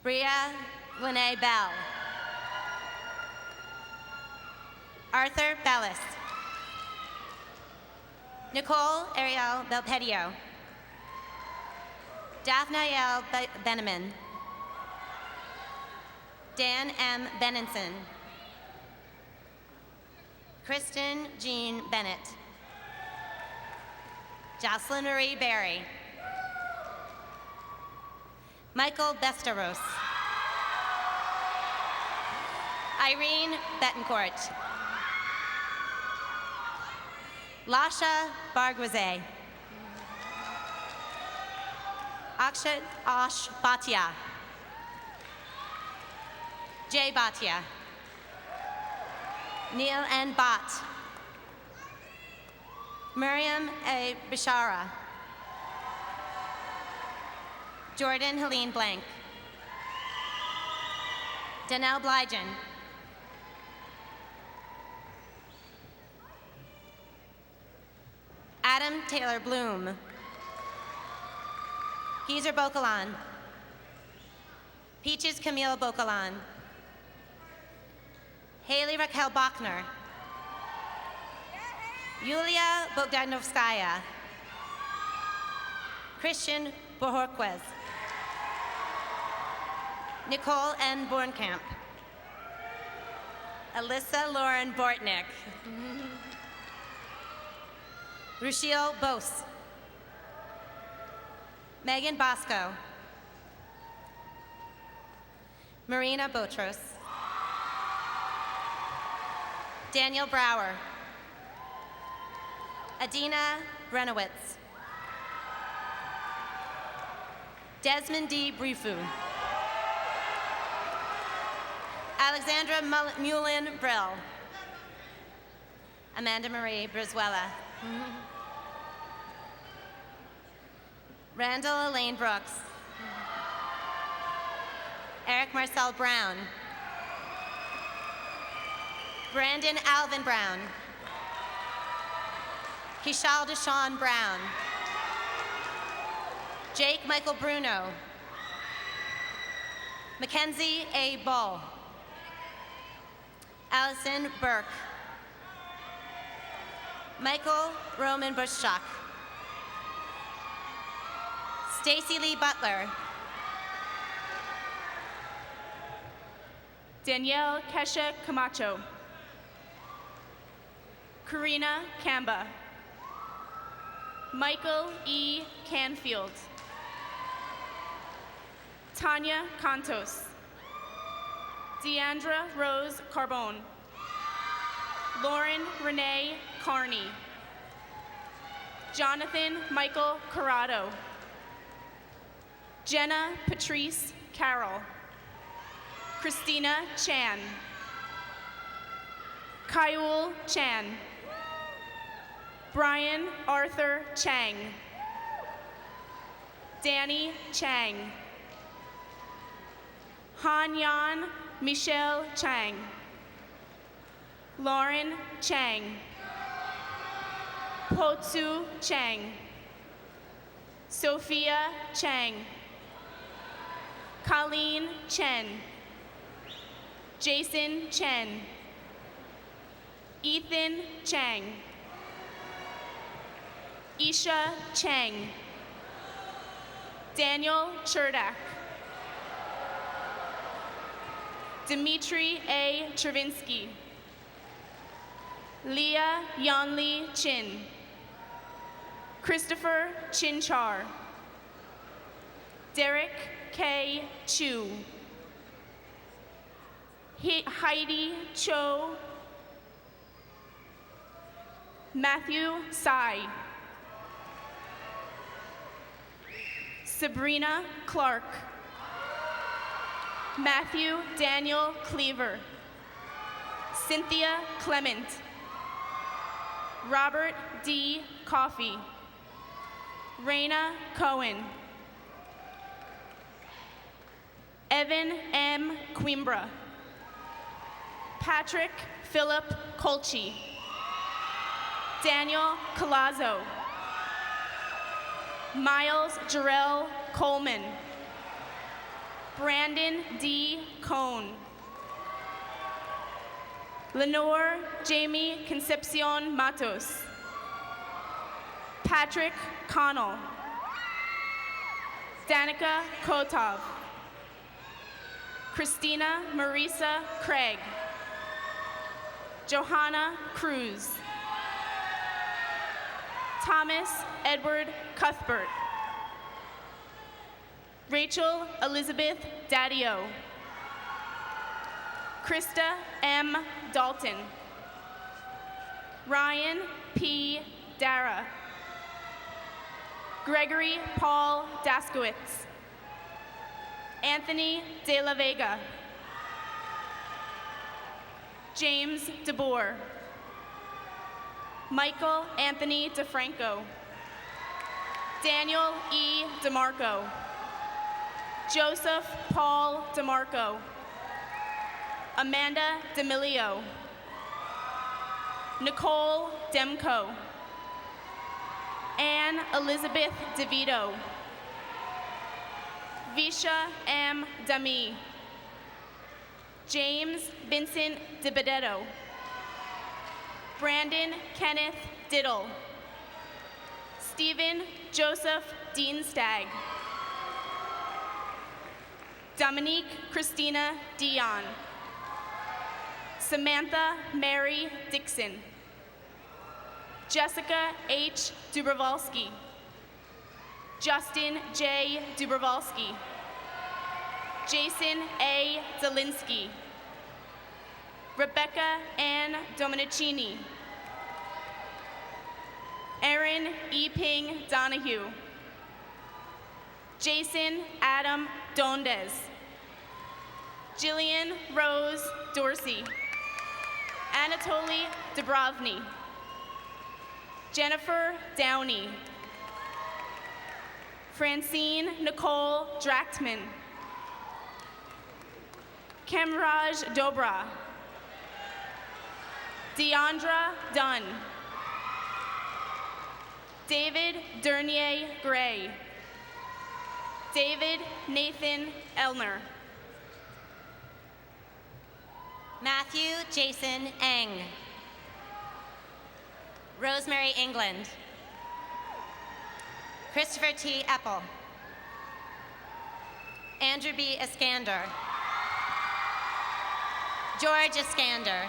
Bria Lene Bell. Arthur Bellis. Nicole Ariel Belpedio. Daphne L. Beneman. Dan M. Benenson. Kristen Jean Bennett. Jocelyn Marie Berry. Michael Bestaros. Irene Betancourt. Lasha Barguize. Akshat Ash Bhatia. Jay Bhatia. Neil N. Bhatt. Miriam A. Bishara. Jordan Helene Blank. Danelle Blygen. Adam Taylor Bloom. Geezer Bokalan. Peaches Camille Bokalan. Haley Raquel Bachner. Yulia Bogdanovskaya. Christian Bohorquez. Nicole N. Bornkamp. Alyssa Lauren Bortnick. Rushil Bose. Megan Bosco. Marina Botros. Daniel Brower. Adina Renowitz. Desmond D. Brifu. Alexandra Mullen Brill. Amanda Marie Brizuela. Randall Elaine Brooks. Eric Marcel Brown. Brandon Alvin Brown. Kishal Deshawn Brown. Jake Michael Bruno. Mackenzie A. Bull. Allison Burke. Michael Roman Bushchuk. Stacy Lee Butler. Danielle Kesha Camacho. Karina Kamba. Michael E. Canfield. Tanya Contos. Deandra Rose Carbone. Lauren Renee Carney. Jonathan Michael Corrado. Jenna Patrice Carroll. Christina Chan. Kaiul Chan. Brian Arthur Chang. Danny Chang. Han Yan Michelle Chang. Lauren Chang. Potsu Chang. Sophia Chang. Colleen Chen. Jason Chen. Ethan Chang. Isha Chang. Daniel Cherdak. Dimitri A. Travinsky. Leah Yanli Chin. Christopher Chinchar. Derek K. Chu. Heidi Cho. Matthew Sai. Sabrina Clark. Matthew Daniel Cleaver. Cynthia Clement. Robert D. Coffey. Raina Cohen. Evan M. Coimbra. Patrick Philip Colchi. Daniel Colazzo. Miles Jarrell Coleman. Brandon D. Cohn. Lenore Jamie Concepcion Matos. Patrick Connell. Danica Kotov. Christina Marisa Craig. Johanna Cruz. Thomas Edward Cuthbert. Rachel Elizabeth Daddio. Krista M. Dalton. Ryan P. Dara. Gregory Paul Daskowitz. Anthony De La Vega. James DeBoer. Michael Anthony DeFranco. Daniel E. DeMarco. Joseph Paul DeMarco. Amanda D'Amelio. Nicole Demko. Anne Elizabeth DeVito. Visha M. Dami. James Vincent DiBedetto. Brandon Kenneth Diddle. Stephen Joseph Dienstag. Dominique Christina Dion. Samantha Mary Dixon. Jessica H. Dubrovolsky. Justin J. Dubrovolsky. Jason A. Zelinsky. Rebecca Ann Domenicini. Aaron E. Ping Donahue. Jason Adam Dondes. Jillian Rose Dorsey. Anatoly Dubrovny. Jennifer Downey. Francine Nicole Drachtman. Kemraj Dobra. Deandra Dunn. David Dernier Gray. David Nathan Elner. Matthew Jason Eng. Rosemary England. Christopher T. Eppel. Andrew B. Iskander. George Iskander.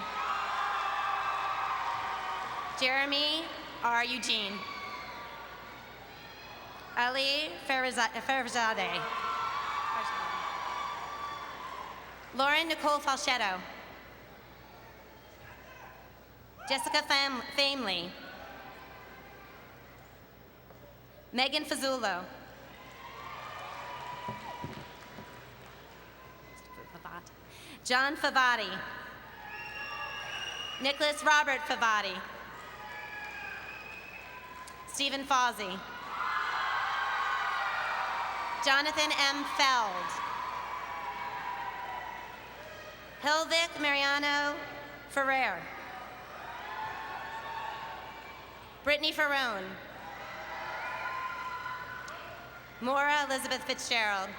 Jeremy R. Eugene. Ali Farizadeh. Lauren Nicole Falchetto. Jessica Famely. Megan Fazzulo. John Favati. Nicholas Robert Favati. Stephen Fawzi. Jonathan M. Feld. Hilvik Mariano Ferrer. Brittany Ferrone. Maura Elizabeth Fitzgerald.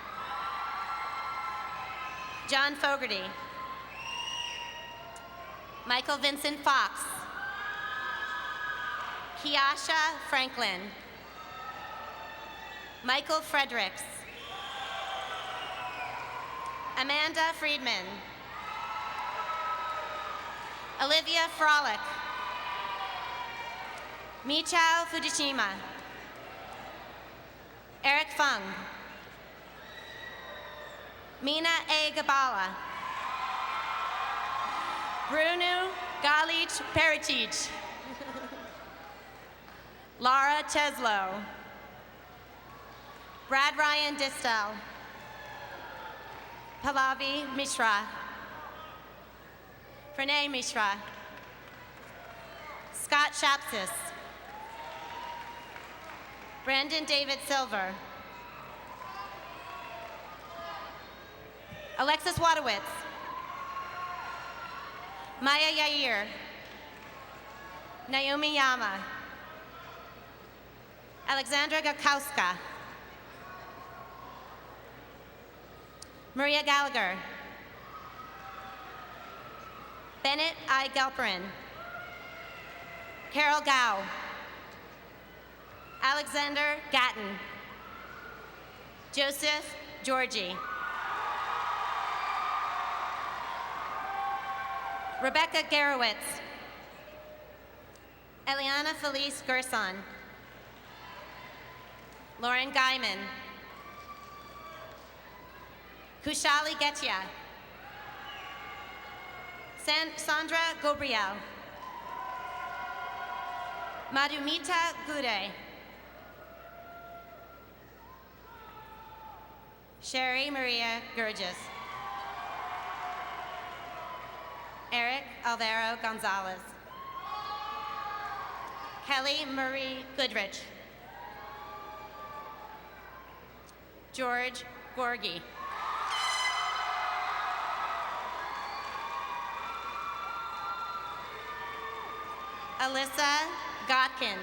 John Fogarty. Michael Vincent Fox. Kiasha Franklin. Michael Fredericks. Amanda Friedman. Olivia Frolick. Michao Fujishima. Eric Fung. Mina A. Gabala. Bruno Galich Pericic. Laura Cheslow. Brad Ryan Distel. Pallavi Mishra. Pranay Mishra. Scott Shapsis. Brandon David Silver. Alexis Wadowitz. Maya Yair. Naomi Yama. Alexandra Gakowska. Maria Gallagher. Bennett I. Galperin. Carol Gao. Alexander Gatton. Joseph Georgie. Rebecca Garowitz. Eliana Felice Gerson. Lauren Guyman. Kushali Getya. Sandra Gobriel. Madhumita Gude. Sherry Maria Gurgis. Eric Alvaro Gonzalez. Kelly Marie Goodrich. George Gorgie. Alyssa Godkin.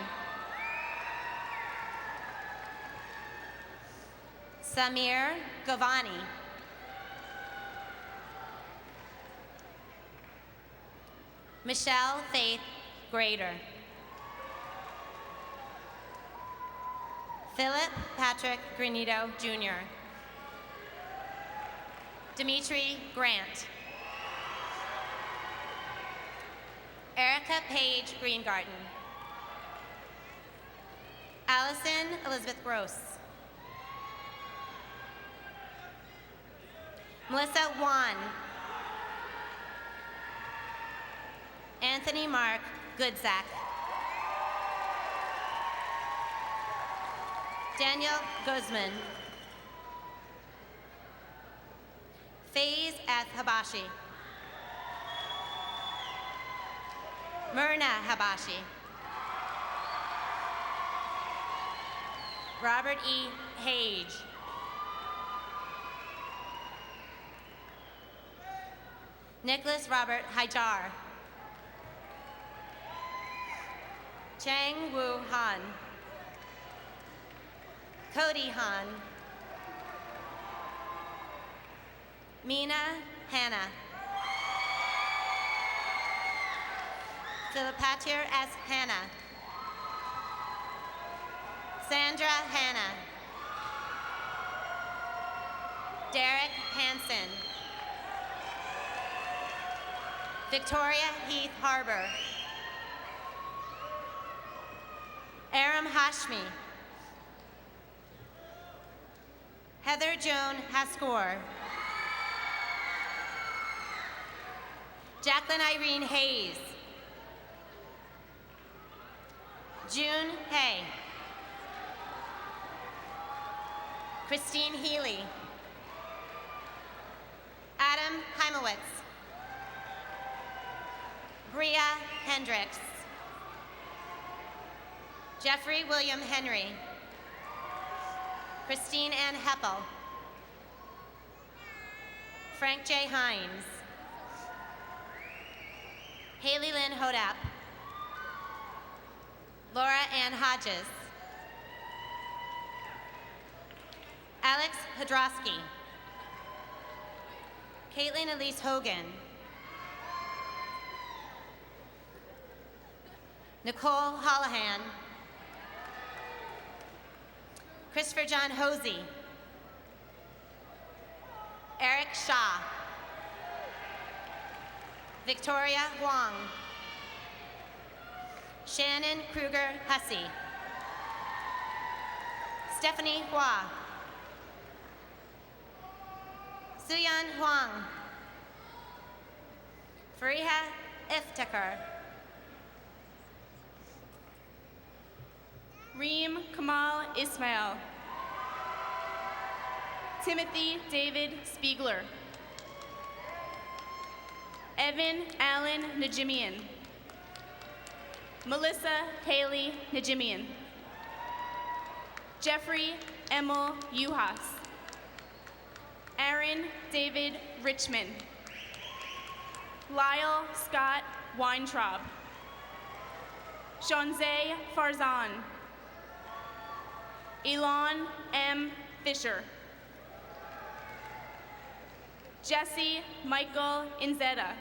Samir Govani. Michelle Faith Grader. Philip Patrick Granito Jr. Dimitri Grant. Erica Page Greengarten. Allison Elizabeth Gross. Melissa Wan. Anthony Mark Goodzak. Daniel Guzman. Faiz F. Habashi. Myrna Habashi. Robert E. Hage. Nicholas Robert Hijar. Chang Woo Han. Cody Han. Mina Hanna. Philipatier S. Hanna. Sandra Hanna. Derek Hansen. Victoria Heath Harbor. Aram Hashmi. Heather Joan Haskor. Jacqueline Irene Hayes. June Hay. Christine Healy. Adam Heimowitz. Bria Hendricks. Jeffrey William Henry. Christine Ann Heppel. Frank J. Hines. Haley Lynn Hodap. Laura Ann Hodges. Alex Hodrosky. Caitlin Elise Hogan. Nicole Hollahan. Christopher John Hosey. Eric Shaw. Victoria Huang. Shannon Kruger Hussey. Stephanie Hua. Suyan Huang. Fariha Iftikhar. Reem Kamal Ismail. Timothy David Spiegler. Evan Allen Najimian. Melissa Haley Najimian. Jeffrey Emil Uhas. Aaron David Richmond. Lyle Scott Weintraub. Shanzay Farzan. Elon M. Fisher. Jesse Michael Inzeta.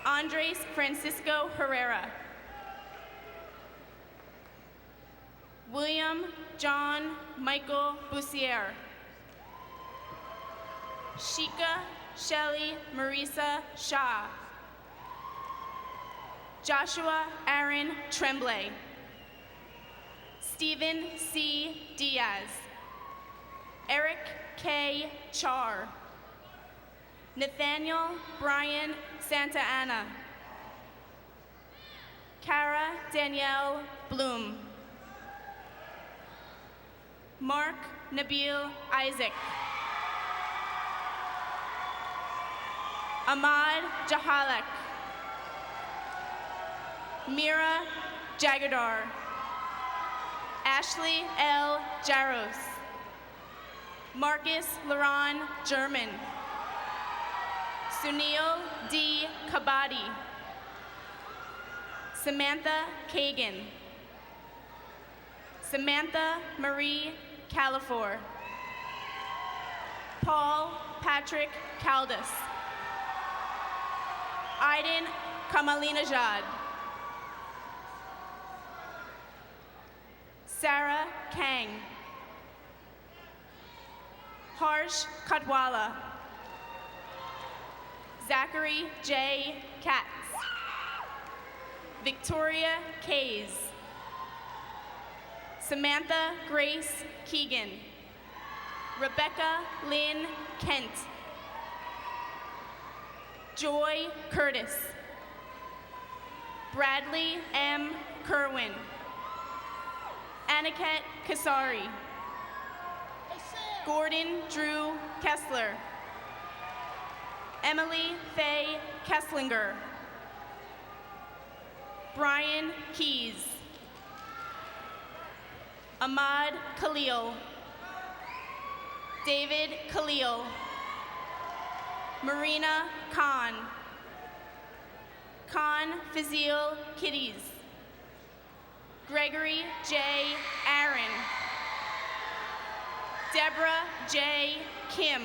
Andres Francisco Herrera. William John Michael Bussier. Shika Shelley Marisa Shah. Joshua Aaron Tremblay. Stephen C. Diaz. Eric K. Char. Nathaniel Brian Santa Ana. Cara Danielle Bloom. Mark Nabil Isaac. Ahmad Jahalek. Mira Jagadar. Ashley L. Jaros. Marcus Laron German. Sunil D. Kabadi. Samantha Kagan. Samantha Marie Califor. Paul Patrick Caldas. Aiden Kamalinajad. Sarah Kang. Harsh Katwala. Zachary J. Katz. Victoria Kays. Samantha Grace Keegan. Rebecca Lynn Kent. Joy Curtis. Bradley M. Kerwin. Aniket Kasari. Gordon Drew Kessler. Emily Faye Kesslinger. Brian Keys. Ahmad Khalil. David Khalil. Marina Khan. Khan Fazil Kitties. Gregory J. Aaron. Deborah J. Kim.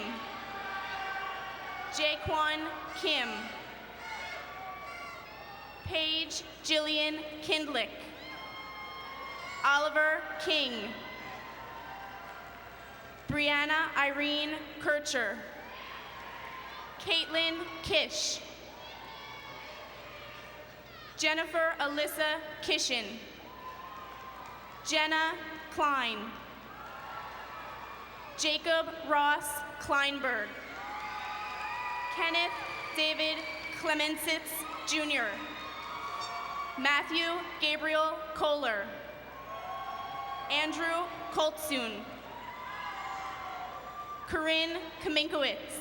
Jaquan Kim. Paige Jillian Kindlick. Oliver King. Brianna Irene Kircher. Caitlin Kish. Jennifer Alyssa Kishin. Jenna Klein. Jacob Ross Kleinberg. Kenneth David Clemensitz Jr. Matthew Gabriel Kohler. Andrew Koltsoon. Corinne Kaminkowitz.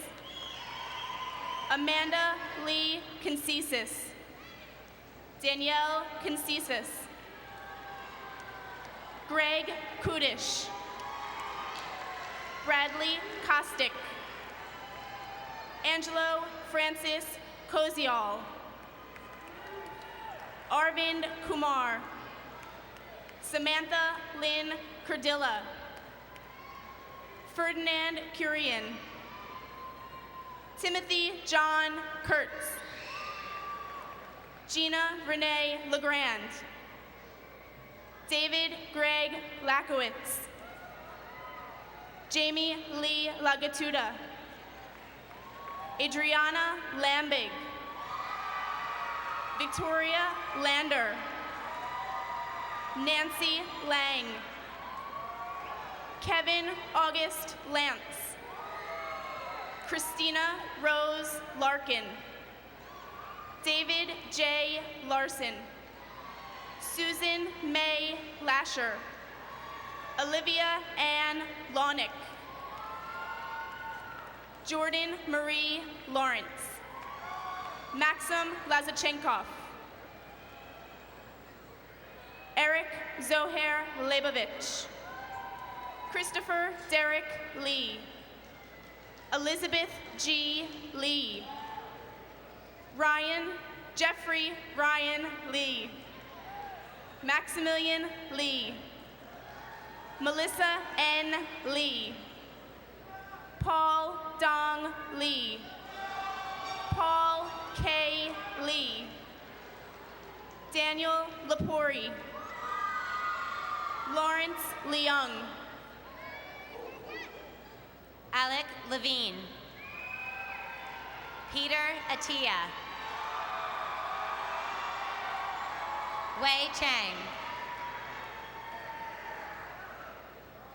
Amanda Lee Concesis. Danielle Concesis. Greg Kudish. Bradley Kostick. Angelo Francis Kozial. Arvind Kumar. Samantha Lynn Cardilla. Ferdinand Curian. Timothy John Kurtz. Gina Renee Legrand. David Greg Lakowitz. Jamie Lee Lagatuda. Adriana Lambig, Victoria Lander, Nancy Lang, Kevin August Lance, Christina Rose Larkin, David J. Larson, Susan May Lasher, Olivia Ann Lonick, Jordan Marie Lawrence, Maxim Lazachenkov, Eric Zohair Leibovich, Christopher Derek Lee, Elizabeth G. Lee, Jeffrey Ryan Lee, Maximilian Lee, Melissa N. Lee, Paul Dong Lee, Paul K. Lee, Daniel Lepori, Lawrence Leung, Alec Levine, Peter Atia, Wei Chang,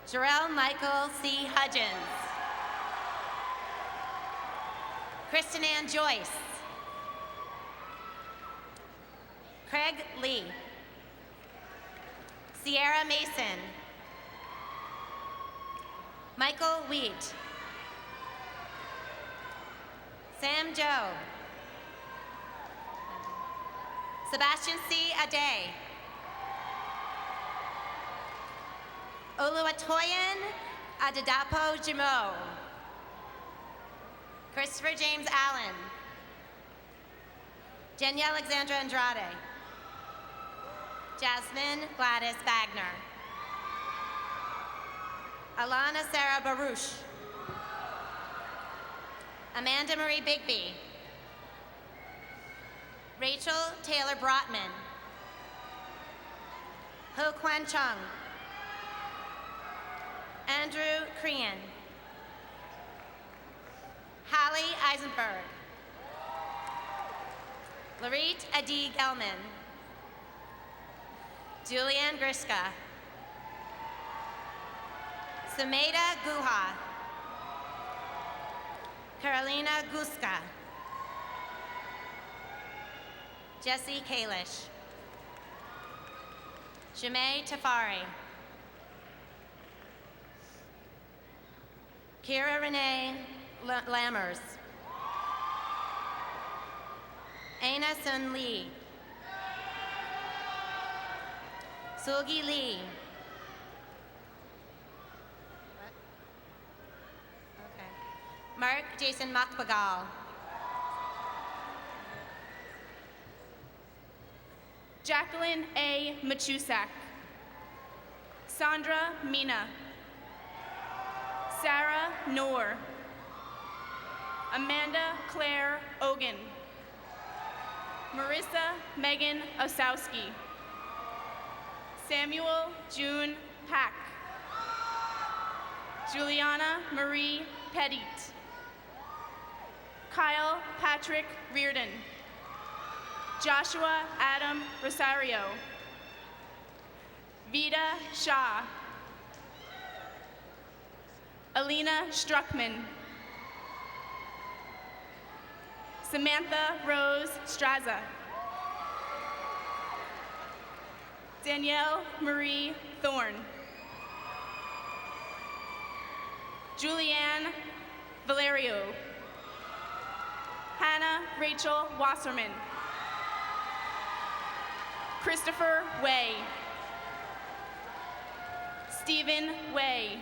Jarrell Michael C. Hudgens, Kristen Ann Joyce, Craig Lee, Sierra Mason, Michael Wheat, Sam Joe, Sebastian C. Ade, Oluwatoyin Adedapo Jimo, Christopher James Allen, Jenny Alexandra Andrade, Jasmine Gladys Wagner, Alana Sarah Baruch, Amanda Marie Bigby, Rachel Taylor Brotman, Ho Kwan Chung, Andrew Crean, Hallie Eisenberg, Larit Adi Gelman, Julianne Griska, Sumeda Guha, Carolina Guska, Jesse Kalish, Jamae Tafari, Kira Renee Lammers, Aina Sun Lee, Sulgi Lee, Mark Jason Makbagal, Jacqueline A. Machusak, Sandra Mina, Sarah Noor, Amanda Claire Ogan, Marissa Megan Osowski, Samuel June Pack, Juliana Marie Petit, Kyle Patrick Reardon, Joshua Adam Rosario, Vida Shah, Alina Struckman, Samantha Rose Straza, Danielle Marie Thorne, Julianne Valerio, Hannah Rachel Wasserman, Christopher Way, Stephen Way,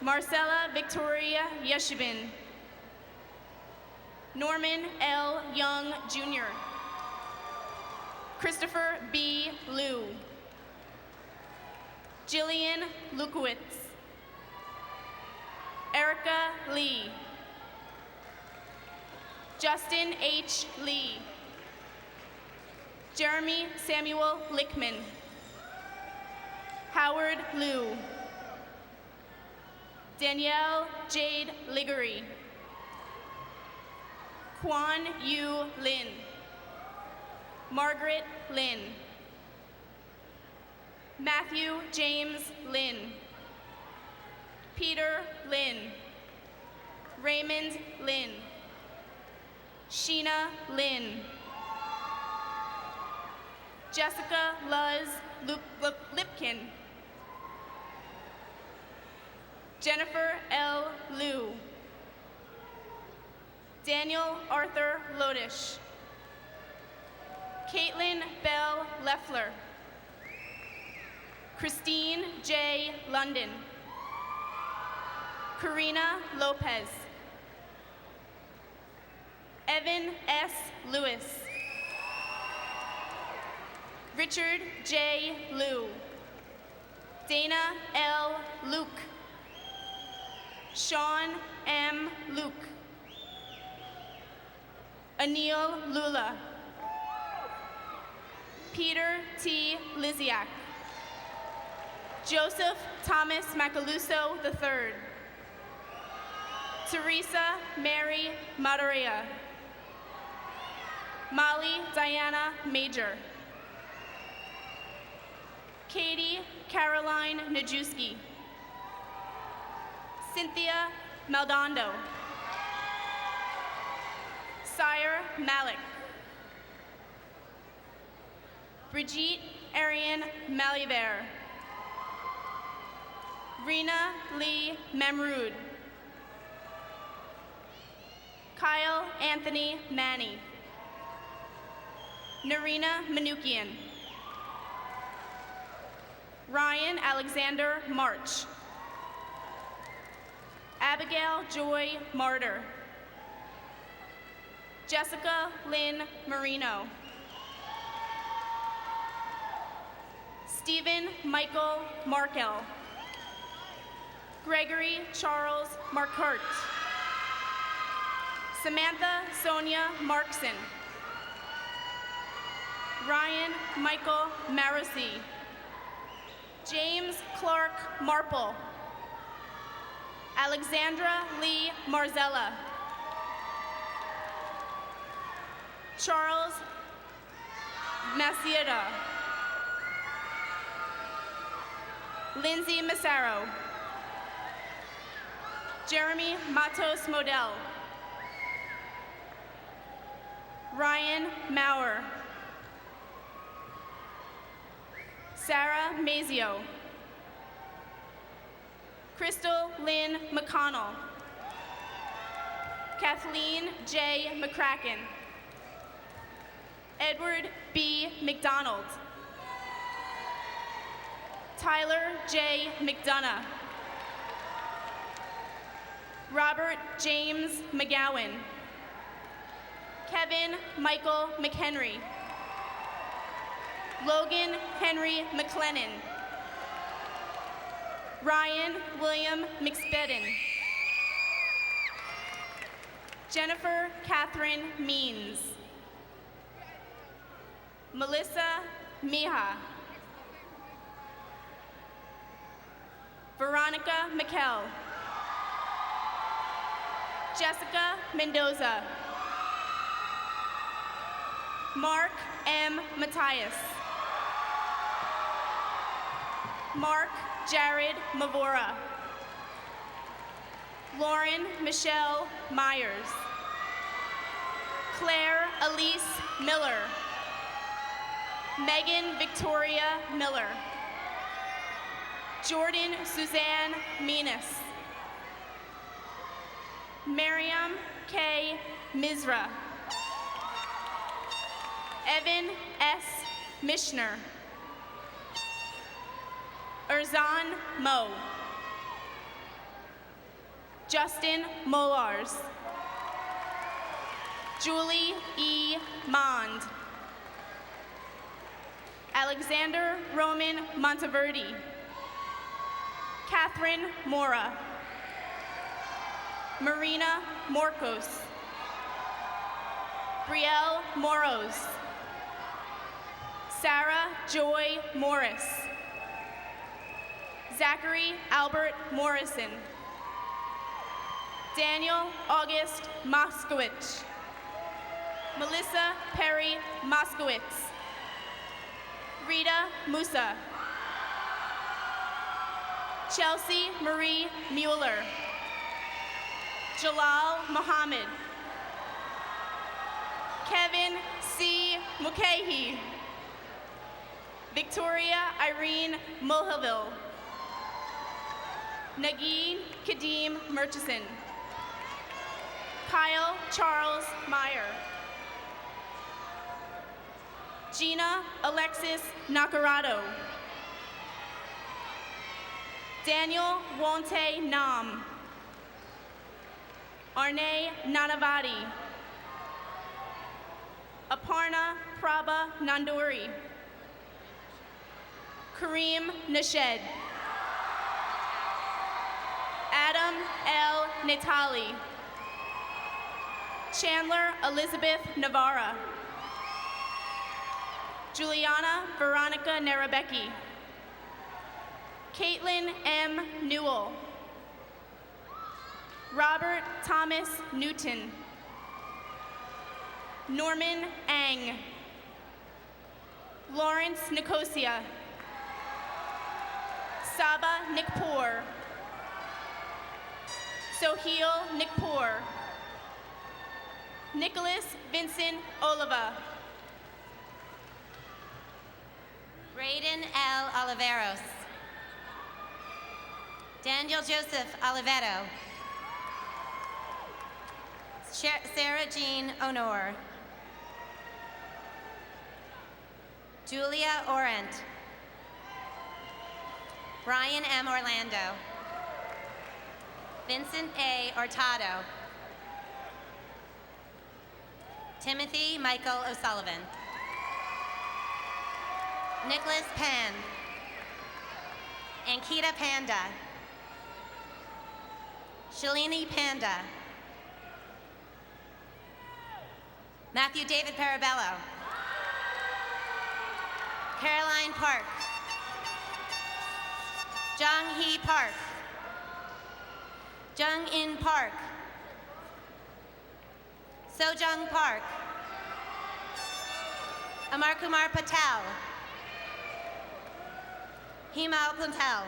Marcella Victoria Yeshubin, Norman L. Young, Jr., Christopher B. Liu, Jillian Lukowitz, Erica Lee, Justin H. Lee, Jeremy Samuel Lickman, Howard Liu, Danielle Jade Liggery. Kwan Yu Lin. Margaret Lin. Matthew James Lin. Peter Lin. Raymond Lin. Sheena Lin. Jessica Luz Lipkin. Jennifer L. Liu. Daniel Arthur Lodish. Caitlin Bell Leffler. Christine J. London. Karina Lopez. Evan S. Lewis. Richard J. Liu. Dana L. Luke. Sean M. Luke. Anil Lula. Peter T. Liziak. Joseph Thomas Macaluso III. Teresa Mary Madureira. Molly Diana Major. Katie Caroline Najewski. Cynthia Maldondo. Sire Malik. Brigitte Ariane Maliver. Rena Lee Memrood. Kyle Anthony Manny. Narina Manukian. Ryan Alexander March. Abigail Joy Martyr. Jessica Lynn Marino. Stephen Michael Markel. Gregory Charles Markert. Samantha Sonia Markson. Ryan Michael Marosi. James Clark Marple. Alexandra Lee Marzella. Charles Macieda. Lindsay Massaro. Jeremy Matos Modell. Ryan Maurer. Sarah Mazio. Crystal Lynn McConnell. Kathleen J. McCracken. Edward B. McDonald. Tyler J. McDonough. Robert James McGowan. Kevin Michael McHenry. Logan Henry McLennan. Ryan William McSpedden. Jennifer Catherine Means. Melissa Miha. Veronica McKell. Jessica Mendoza. Mark M. Matthias. Mark Jared Mavora. Lauren Michelle Myers. Claire Elise Miller. Megan Victoria Miller. Jordan Suzanne Menas. Miriam K. Mizra. Evan S. Mishner. Erzan Mo. Justin Molars. Julie E. Mond. Alexander Roman Monteverdi. Catherine Mora. Marina Morcos. Brielle Moros. Sarah Joy Morris. Zachary Albert Morrison. Daniel August Moskowitz. Melissa Perry Moskowitz. Rita Musa. Chelsea Marie Mueller. Jalal Mohammed. Kevin C. Mulcahy. Victoria Irene Mulhaville. Nagin Kadeem Murchison. Kyle Charles Meyer. Gina Alexis Nacarado. Daniel Wonte Nam. Arne Nanavati. Aparna Prabha Nanduri. Kareem Nashed. Adam L. Natali. Chandler Elizabeth Navarra. Juliana Veronica Narabecki. Caitlin M. Newell. Robert Thomas Newton. Norman Ang. Lawrence Nicosia. Saba Nikpour. Soheil Nikpour. Nicholas Vincent Oliva. Braden L. Oliveros. Daniel Joseph Oliveto. Sarah Jean Honor. Julia Orent. Brian M. Orlando. Vincent A. Ortado. Timothy Michael O'Sullivan. Nicholas Pan. Ankita Panda. Shalini Panda. Matthew David Parabello. Caroline Park. Jung Hee Park. Jung In Park. Sojung Park. Amar Kumar Patel. Himal Patel.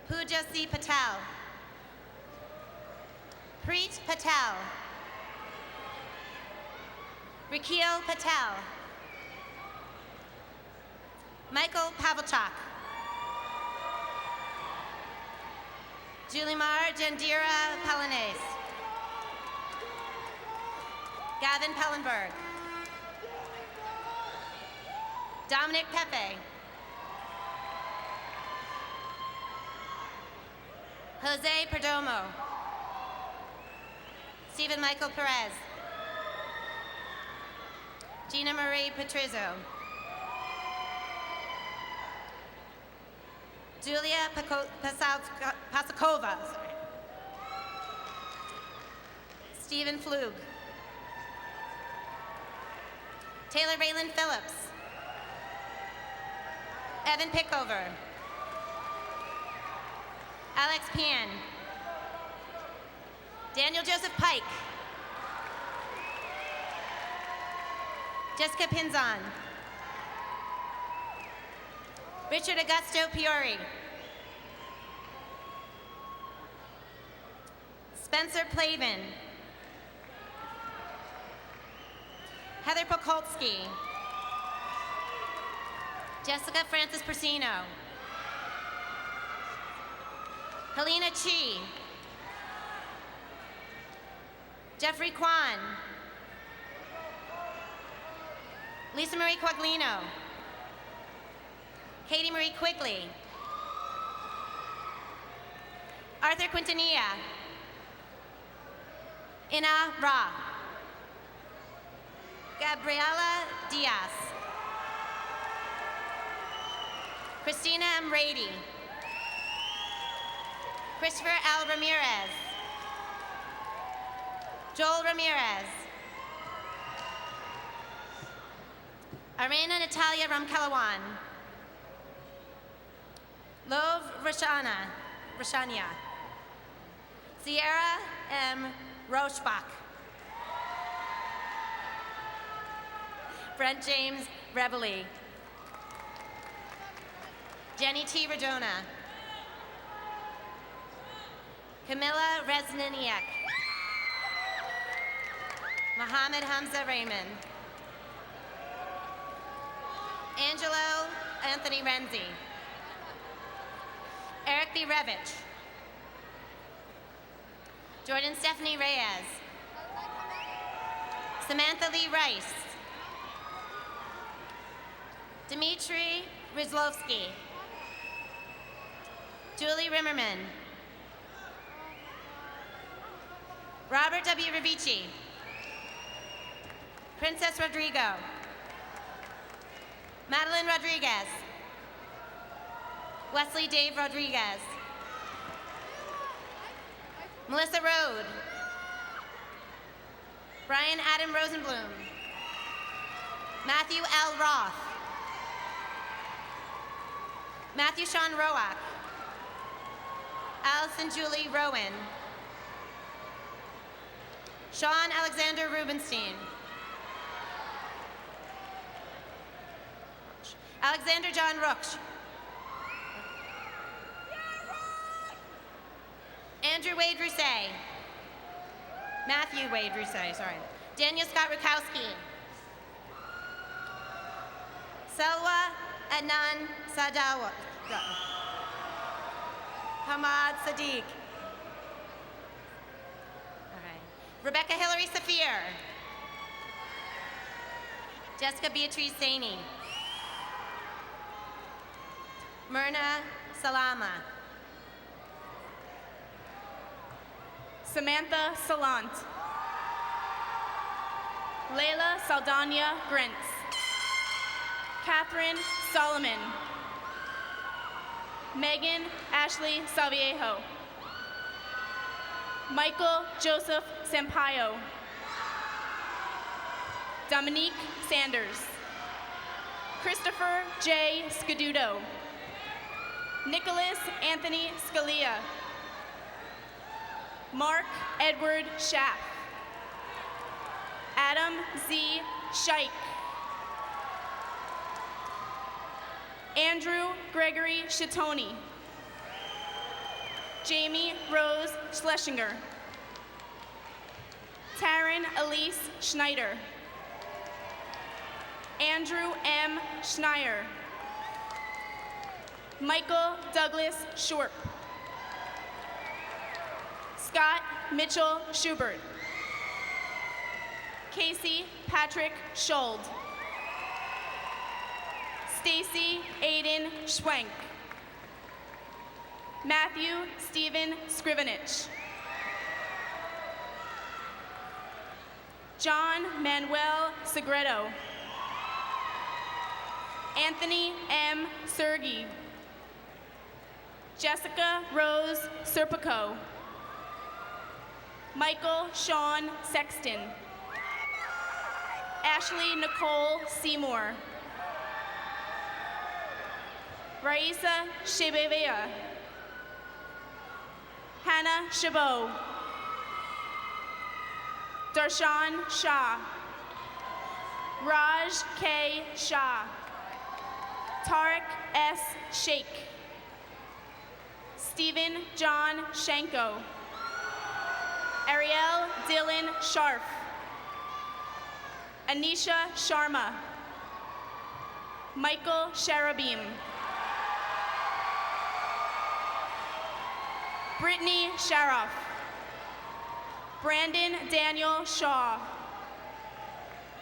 Pooja C. Patel. Preet Patel. Rikhil Patel. Michael Pavelchuk. Julimar Jandira Palanes. Gavin Pellenberg. Dominic Pepe. Jose Perdomo. Stephen Michael Perez. Gina Marie Petrizzo. Julia Pasakova. Stephen Flug. Taylor Raylan Phillips. Evan Pickover. Alex Pian. Daniel Joseph Pike. Jessica Pinzon. Richard Augusto Piori. Spencer Plavin. Heather Pokolsky. Jessica Francis Persino. Helena Chi. Jeffrey Kwan. Lisa Marie Quaglino. Katie Marie Quigley. Arthur Quintanilla. Ina Ra. Gabriela Diaz. Christina M. Rady. Christopher L. Ramirez. Joel Ramirez. Arena Natalia Ramkelawan. Lov Rashania. Sierra M. Rochbach. Brent James Rebely. Jenny T. Radona. Camilla Resnaniak. Mohammed Hamza Raymond. Angelo Anthony Renzi. Eric B. Revich. Jordan Stephanie Reyes. Samantha Lee Rice. Dimitri Rizlovsky. Julie Rimmerman. Robert W. Ravici. Princess Rodrigo. Madeline Rodriguez. Wesley Dave Rodriguez. Melissa Rode. Brian Adam Rosenblum. Matthew L. Roth. Matthew Sean Roach. Allison Julie Rowan. Sean Alexander Rubenstein. Alexander John Rooksh. Andrew Wade Rousset. Matthew Wade Rousset, sorry. Daniel Scott Rukowski. Selwa Adnan Sadawa. Hamad Sadiq. All right. Rebecca Hillary Saphir. Jessica Beatrice Saney. Myrna Salama. Samantha Salant. Layla Saldana Grintz. Catherine Solomon. Megan Ashley Salviejo. Michael Joseph Sampaio. Dominique Sanders. Christopher J. Scaduto. Nicholas Anthony Scalia. Mark Edward Schaff. Adam Z. Scheich. Andrew Gregory Shatoni. Jamie Rose Schlesinger. Taryn Elise Schneider. Andrew M. Schneier. Michael Douglas Shorp. Scott Mitchell Schubert. Casey Patrick Schold. Stacy Aiden Schwenk. Matthew Stephen Scrivenich. John Manuel Segredo. Anthony M. Sergi. Jessica Rose Serpico. Michael Sean Sexton. Ashley Nicole Seymour. Raisa Shebevea. Hannah Chabot. Darshan Shah. Raj K. Shah. Tarek S. Sheikh. Stephen John Shanko. Ariel Dylan Sharf. Anisha Sharma. Michael Sharabim. Brittany Sharoff. Brandon Daniel Shaw.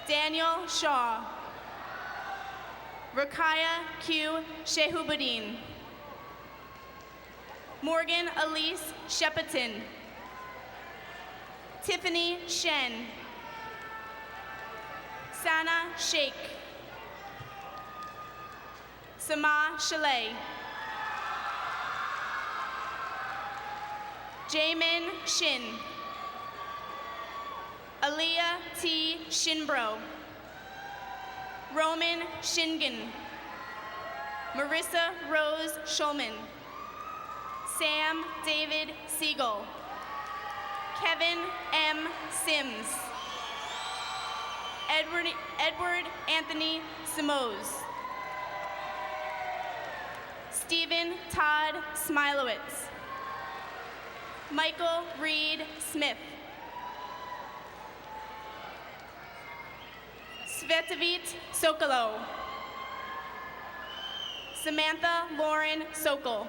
Daniel Shaw. Rakaya Q. Shehubuddin. Morgan Elise Shepperton. Tiffany Shen. Sana Sheikh. Sama Chalet. Jamin Shin. Aaliyah T. Shinbro. Roman Shingen. Marissa Rose Schulman. Sam David Siegel. Kevin M. Sims. Edward Anthony Simoes. Stephen Todd Smilowitz. Michael Reed Smith. Svetavit Sokolo. Samantha Lauren Sokol.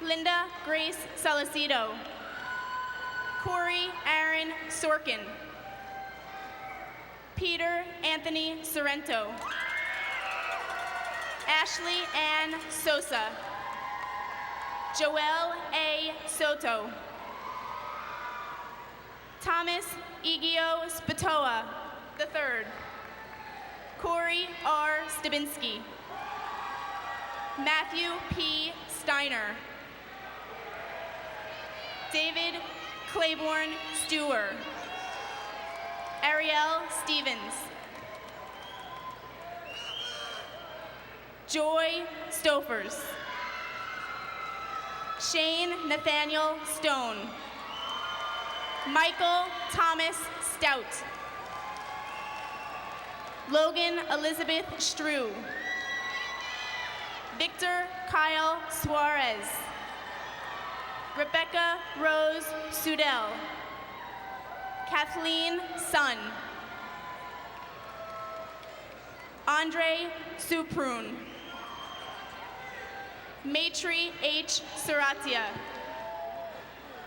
Linda Grace Salicido. Corey Aaron Sorkin. Peter Anthony Sorrento. Ashley Ann Sosa. Joel A. Soto. Thomas Igio Spatoa III. Corey R. Stabinski. Matthew P. Steiner. David Claiborne Stewart. Ariel Stevens. Joy Stofers. Shane Nathaniel Stone. Michael Thomas Stout. Logan Elizabeth Strew. Victor Kyle Suarez. Rebecca Rose Sudell. Kathleen Sun. Andre Suprun. Maitri H. Saratia.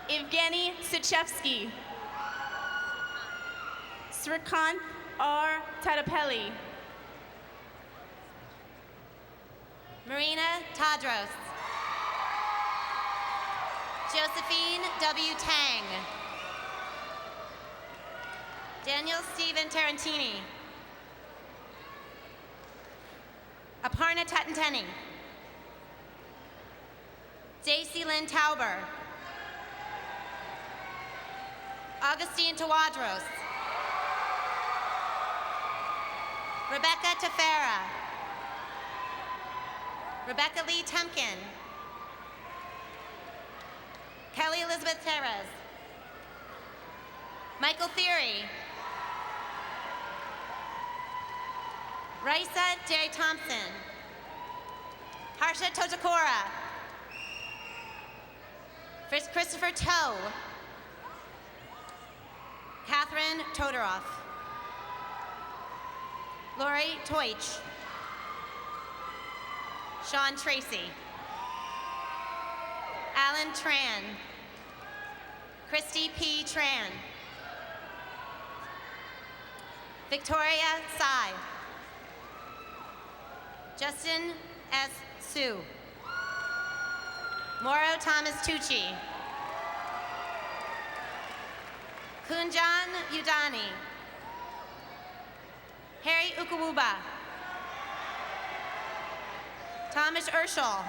Evgeny Sichevsky. Srikanth R. Tadapelli. Marina Tadros. Josephine W. Tang. Daniel Stephen Tarantini. Aparna Tatanteni. Daisy Lynn Tauber. Augustine Tawadros. Rebecca Tefera. Rebecca Lee Temkin. Kelly Elizabeth Perez. Michael Theory. Raisa J. Thompson. Harsha Totakora. Christopher Toe. Catherine Todoroff. Lori Teutsch. Sean Tracy. Alan Tran. Christy P. Tran. Victoria Tsai. Justin S. Sue. Moro Thomas Tucci. Kunjan Udani. Harry Ukuwuba. Thomas Urschel.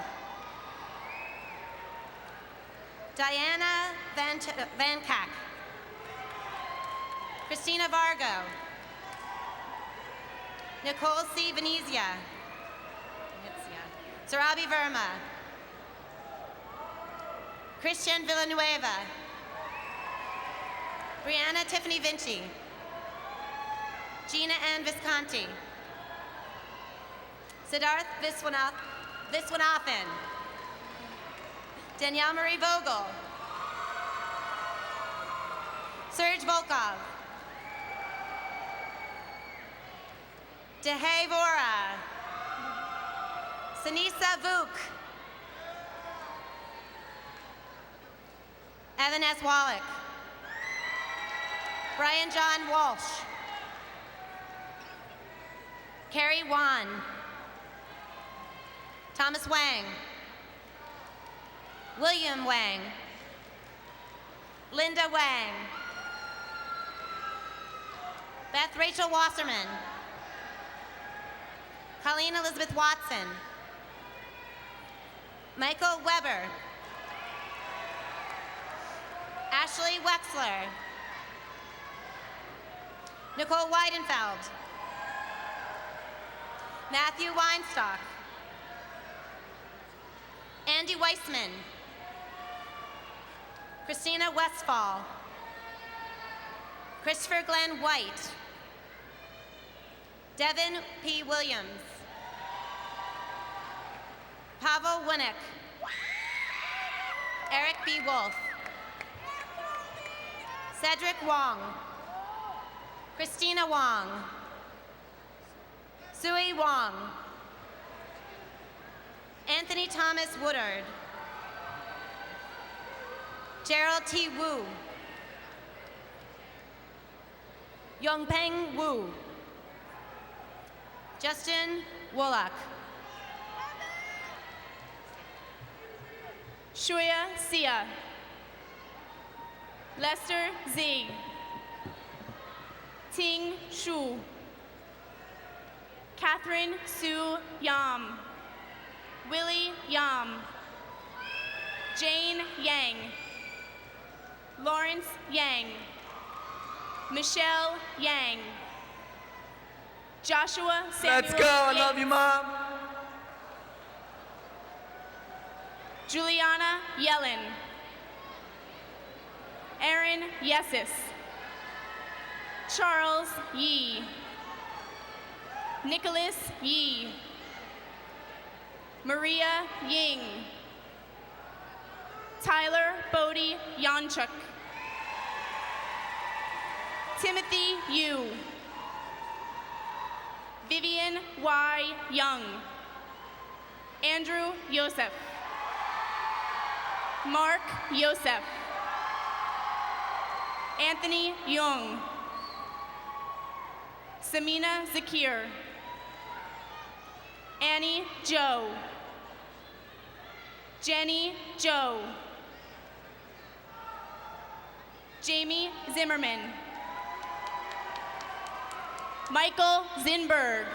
Diana Van Kack. Christina Vargo. Nicole C. Venezia. Sarabi Verma. Christian Villanueva. Brianna Tiffany Vinci. Gina Ann Visconti. Siddharth Viswanathan. Danielle Marie Vogel. Serge Volkov. Dehay Vora. Sanisa Vuk. Evan S. Wallach. Brian John Walsh. Carrie Wan. Thomas Wang. William Wang. Linda Wang. Beth Rachel Wasserman. Colleen Elizabeth Watson. Michael Weber. Ashley Wexler. Nicole Weidenfeld. Matthew Weinstock. Andy Weissman. Christina Westfall. Christopher Glenn White. Devin P. Williams. Pavel Winnick. Eric B. Wolf. Cedric Wong. Christina Wong. Sui Wong. Anthony Thomas Woodard. Gerald T. Wu. Yongpeng Wu. Justin Woloch. Shuya Sia. Lester Z. Ting Shu. Catherine Sue Yam. Willie Yam. Jane Yang. Lawrence Yang. Michelle Yang. Joshua Samuel. Let's go. I love you, Mom. Juliana Yellen. Aaron Yesis. Charles Yee. Nicholas Yee. Maria Ying. Tyler Bodie Yanchuk. Timothy Yu. Vivian Y. Young. Andrew Yosef. Mark Yosef. Anthony Young. Samina Zakir. Annie Joe. Jenny Joe. Jamie Zimmerman. Michael Zinberg.